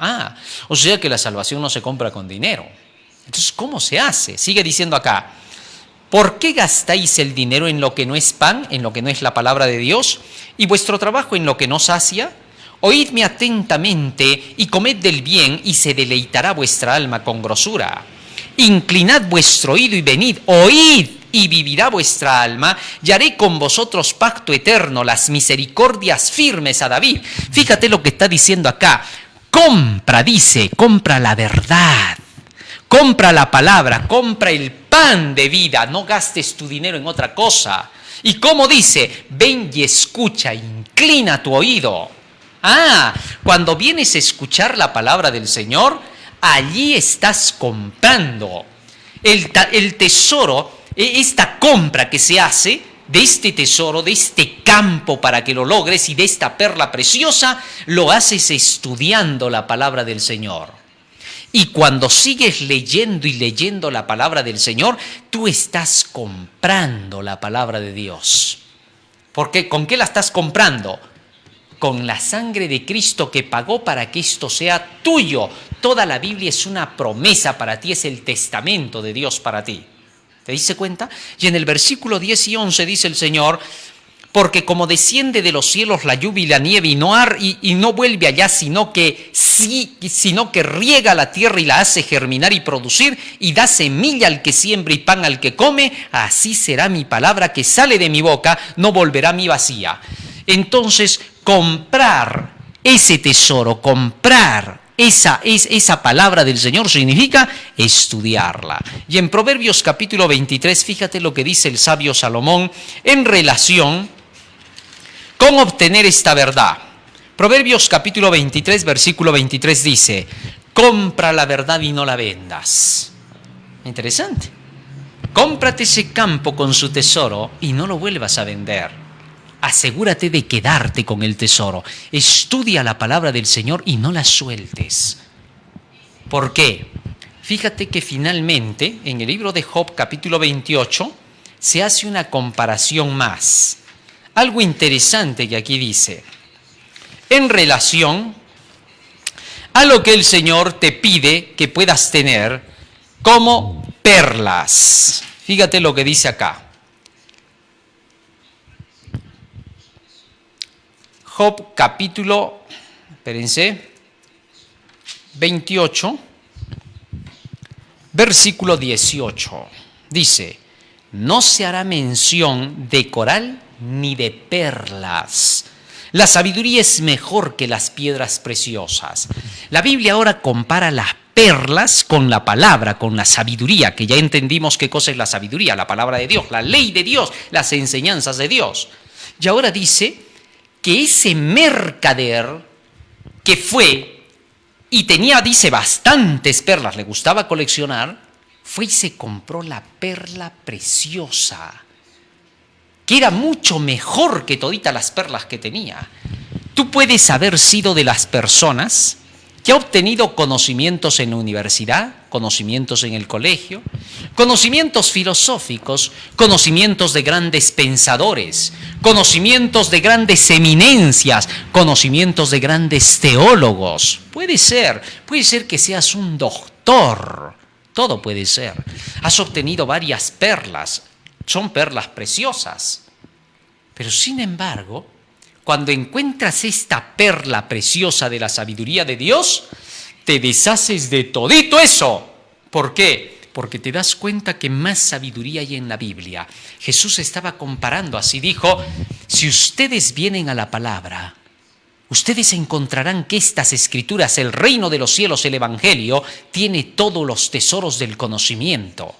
O sea que la salvación no se compra con dinero. Entonces, ¿cómo se hace? Sigue diciendo acá, ¿por qué gastáis el dinero en lo que no es pan, en lo que no es la palabra de Dios, y vuestro trabajo en lo que no sacia? Oídme atentamente y comed del bien, y se deleitará vuestra alma con grosura. Inclinad vuestro oído y venid, oíd, y vivirá vuestra alma, y haré con vosotros pacto eterno, las misericordias firmes a David. Fíjate lo que está diciendo acá. Compra, dice, compra la verdad, compra la palabra, compra el pan de vida, no gastes tu dinero en otra cosa. Y como dice, ven y escucha, inclina tu oído. Cuando vienes a escuchar la palabra del Señor, allí estás comprando. El tesoro, esta compra que se hace de este tesoro, de este campo para que lo logres y de esta perla preciosa, lo haces estudiando la palabra del Señor. Y cuando sigues leyendo y leyendo la palabra del Señor, tú estás comprando la palabra de Dios. ¿Por qué? ¿Con qué la estás comprando? Con la sangre de Cristo que pagó para que esto sea tuyo. Toda la Biblia es una promesa para ti, es el testamento de Dios para ti. ¿Te diste cuenta? Y en el versículo 10 y 11 dice el Señor, Porque como desciende de los cielos la lluvia y la nieve y no vuelve allá, sino que riega la tierra y la hace germinar y producir y da semilla al que siembra y pan al que come, así será mi palabra que sale de mi boca, no volverá a mí vacía. Entonces, comprar ese tesoro, comprar esa palabra del Señor significa estudiarla. Y en Proverbios capítulo 23, fíjate lo que dice el sabio Salomón en relación con obtener esta verdad. Proverbios capítulo 23, versículo 23 dice, compra la verdad y no la vendas. Interesante. Cómprate ese campo con su tesoro y no lo vuelvas a vender. Asegúrate de quedarte con el tesoro. Estudia la palabra del Señor y no la sueltes. ¿Por qué? Fíjate que finalmente en el libro de Job capítulo 28 se hace una comparación más. Algo interesante que aquí dice, en relación a lo que el Señor te pide que puedas tener como perlas. Fíjate lo que dice acá. Job capítulo, 28, versículo 18. Dice, no se hará mención de coral ni de perlas. La sabiduría es mejor que las piedras preciosas. La Biblia ahora compara las perlas con la palabra, con la sabiduría, que ya entendimos qué cosa es la sabiduría, la palabra de Dios, la ley de Dios, las enseñanzas de Dios. Y ahora dice que ese mercader que fue y tenía, dice, bastantes perlas, le gustaba coleccionar, fue y se compró la perla preciosa, que era mucho mejor que toditas las perlas que tenía. Tú puedes haber sido de las personas que ha obtenido conocimientos en la universidad, conocimientos en el colegio, conocimientos filosóficos, conocimientos de grandes pensadores, conocimientos de grandes eminencias, conocimientos de grandes teólogos. Puede ser que seas un doctor, todo puede ser. Has obtenido varias perlas, son perlas preciosas, pero sin embargo, cuando encuentras esta perla preciosa de la sabiduría de Dios, te deshaces de todito eso. ¿Por qué? Porque te das cuenta que más sabiduría hay en la Biblia. Jesús estaba comparando, así dijo, si ustedes vienen a la palabra, ustedes encontrarán que estas escrituras, el reino de los cielos, el evangelio, tiene todos los tesoros del conocimiento.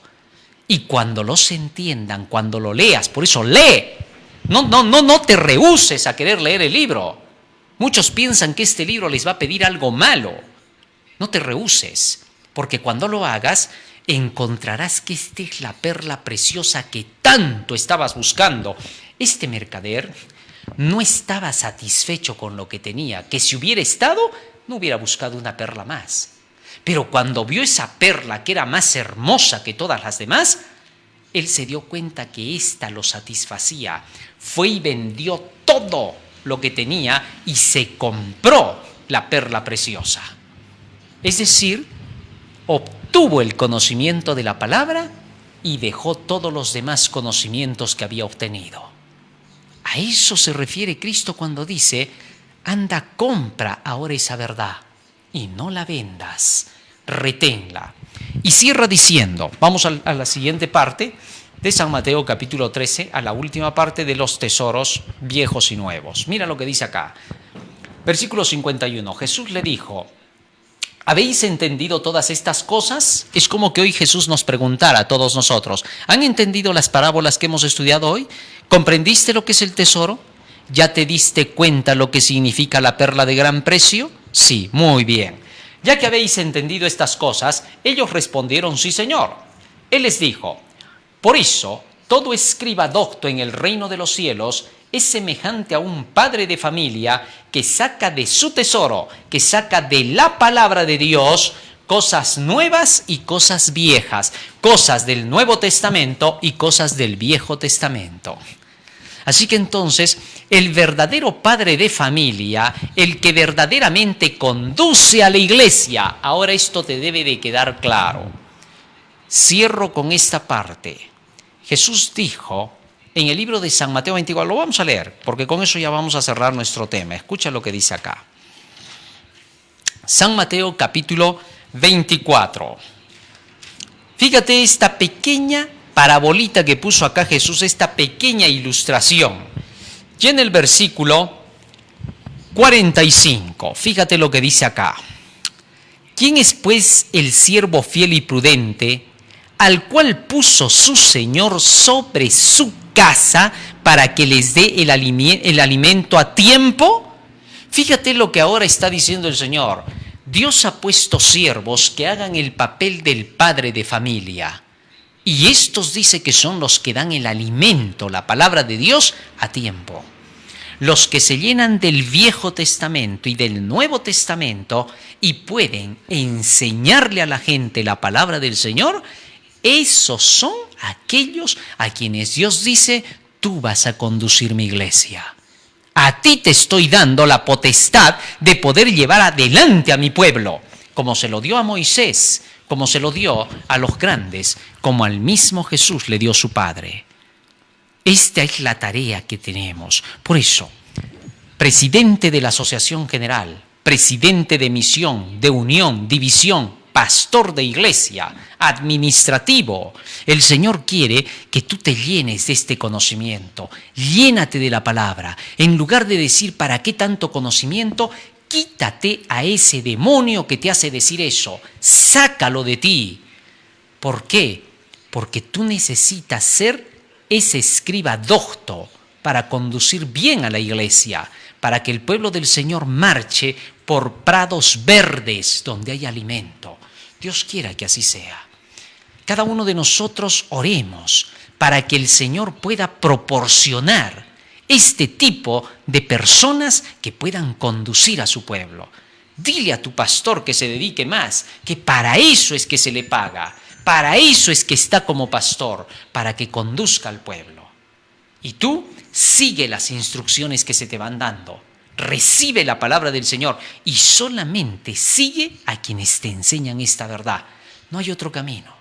Y cuando los entiendan, cuando lo leas, por eso lee. No te rehúses a querer leer el libro. Muchos piensan que este libro les va a pedir algo malo. No te rehúses, porque cuando lo hagas, encontrarás que esta es la perla preciosa que tanto estabas buscando. Este mercader no estaba satisfecho con lo que tenía, que si hubiera estado, no hubiera buscado una perla más. Pero cuando vio esa perla que era más hermosa que todas las demás, él se dio cuenta que ésta lo satisfacía. Fue y vendió todo lo que tenía y se compró la perla preciosa. Es decir, obtuvo el conocimiento de la palabra y dejó todos los demás conocimientos que había obtenido. A eso se refiere Cristo cuando dice, anda, compra ahora esa verdad y no la vendas, reténla. Y cierra diciendo, vamos a la siguiente parte de San Mateo capítulo 13, a la última parte de los tesoros viejos y nuevos. Mira lo que dice acá, versículo 51, Jesús le dijo, ¿habéis entendido todas estas cosas? Es como que hoy Jesús nos preguntara a todos nosotros, ¿han entendido las parábolas que hemos estudiado hoy? ¿Comprendiste lo que es el tesoro? ¿Ya te diste cuenta lo que significa la perla de gran precio? Sí, muy bien. Ya que habéis entendido estas cosas, ellos respondieron, sí, Señor. Él les dijo, por eso, todo escriba docto en el reino de los cielos es semejante a un padre de familia que saca de su tesoro, que saca de la palabra de Dios cosas nuevas y cosas viejas, cosas del Nuevo Testamento y cosas del Viejo Testamento. Así que entonces, el verdadero padre de familia, el que verdaderamente conduce a la iglesia, ahora esto te debe de quedar claro. Cierro con esta parte. Jesús dijo en el libro de San Mateo 24. Lo vamos a leer, porque con eso ya vamos a cerrar nuestro tema. Escucha lo que dice acá. San Mateo capítulo 24. Fíjate esta pequeña parabolita que puso acá Jesús, esta pequeña ilustración. Y en el versículo 45, fíjate lo que dice acá. ¿Quién es pues el siervo fiel y prudente, al cual puso su Señor sobre su casa para que les dé el alimento a tiempo? Fíjate lo que ahora está diciendo el Señor. Dios ha puesto siervos que hagan el papel del padre de familia. Y estos dice que son los que dan el alimento, la palabra de Dios, a tiempo. Los que se llenan del Viejo Testamento y del Nuevo Testamento y pueden enseñarle a la gente la palabra del Señor, esos son aquellos a quienes Dios dice, tú vas a conducir mi iglesia. A ti te estoy dando la potestad de poder llevar adelante a mi pueblo, como se lo dio a Moisés, como se lo dio a los grandes, como al mismo Jesús le dio su Padre. Esta es la tarea que tenemos. Por eso, presidente de la Asociación General, presidente de misión, de unión, división, pastor de iglesia, administrativo, el Señor quiere que tú te llenes de este conocimiento. Llénate de la palabra. En lugar de decir, ¿para qué tanto conocimiento? Quítate a ese demonio que te hace decir eso. Sácalo de ti. ¿Por qué? Porque tú necesitas ser ese escriba docto para conducir bien a la iglesia, para que el pueblo del Señor marche por prados verdes donde hay alimento. Dios quiera que así sea. Cada uno de nosotros oremos para que el Señor pueda proporcionar este tipo de personas que puedan conducir a su pueblo. Dile a tu pastor que se dedique más, que para eso es que se le paga, para eso es que está como pastor, para que conduzca al pueblo. Y tú sigue las instrucciones que se te van dando. Recibe la palabra del Señor y solamente sigue a quienes te enseñan esta verdad. No hay otro camino.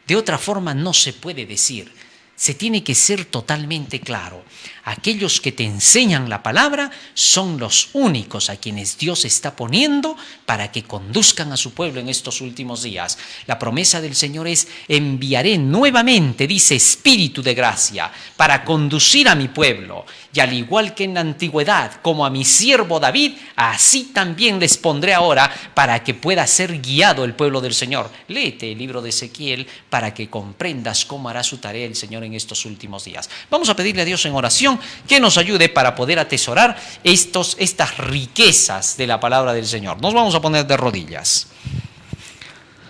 De otra forma no se puede decir. Se tiene que ser totalmente claro. Aquellos que te enseñan la palabra son los únicos a quienes Dios está poniendo para que conduzcan a su pueblo en estos últimos días. La promesa del Señor es, enviaré nuevamente, dice, Espíritu de gracia, para conducir a mi pueblo. Y al igual que en la antigüedad, como a mi siervo David, así también les pondré ahora para que pueda ser guiado el pueblo del Señor. Léete el libro de Ezequiel para que comprendas cómo hará su tarea el Señor en estos últimos días. Vamos a pedirle a Dios en oración que nos ayude para poder atesorar estas riquezas de la palabra del Señor. Nos vamos a poner de rodillas.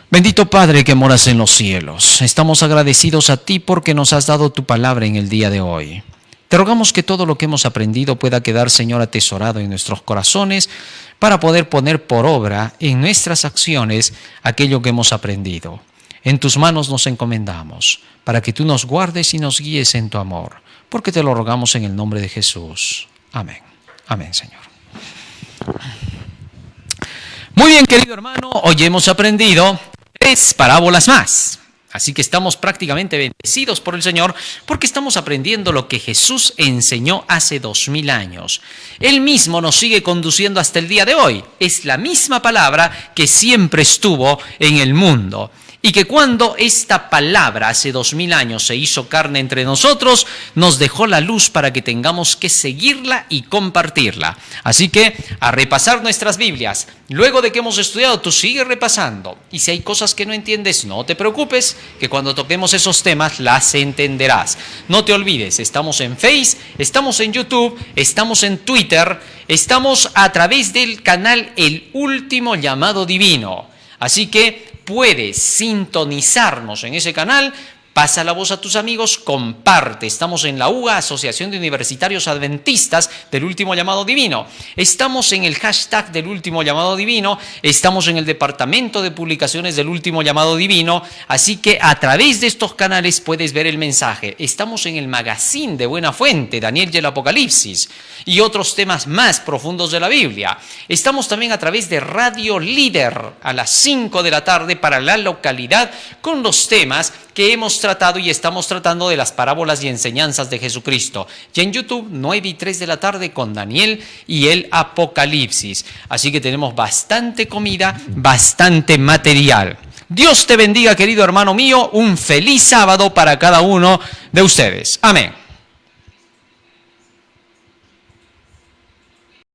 Bendito Padre que moras en los cielos, estamos agradecidos a ti porque nos has dado tu palabra en el día de hoy. Te rogamos que todo lo que hemos aprendido pueda quedar, Señor, atesorado en nuestros corazones para poder poner por obra en nuestras acciones aquello que hemos aprendido. En tus manos nos encomendamos para que tú nos guardes y nos guíes en tu amor, porque te lo rogamos en el nombre de Jesús. Amén. Amén, Señor. Muy bien, querido hermano, hoy hemos aprendido 3 parábolas más. Así que estamos prácticamente bendecidos por el Señor porque estamos aprendiendo lo que Jesús enseñó hace 2000 años. Él mismo nos sigue conduciendo hasta el día de hoy. Es la misma palabra que siempre estuvo en el mundo. Y que cuando esta palabra hace 2000 años se hizo carne entre nosotros, nos dejó la luz para que tengamos que seguirla y compartirla. Así que a repasar nuestras Biblias. Luego de que hemos estudiado, tú sigues repasando. Y si hay cosas que no entiendes, no te preocupes, que cuando toquemos esos temas las entenderás. No te olvides, estamos en Face, estamos en YouTube, estamos en Twitter, estamos a través del canal El Último Llamado Divino. Así que puedes sintonizarnos en ese canal, pasa la voz a tus amigos, comparte. Estamos en la UGA, Asociación de Universitarios Adventistas del Último Llamado Divino. Estamos en el hashtag del Último Llamado Divino, estamos en el departamento de publicaciones del Último Llamado Divino, así que a través de estos canales puedes ver el mensaje. Estamos en el magazine de Buena Fuente, Daniel y el Apocalipsis, y otros temas más profundos de la Biblia. Estamos también a través de Radio Líder a las 5 de la tarde para la localidad con los temas que hemos tratado y estamos tratando de las parábolas y enseñanzas de Jesucristo. Y en YouTube, 9 y 3 de la tarde con Daniel y el Apocalipsis. Así que tenemos bastante comida, bastante material. Dios te bendiga, querido hermano mío. Un feliz sábado para cada uno de ustedes. Amén.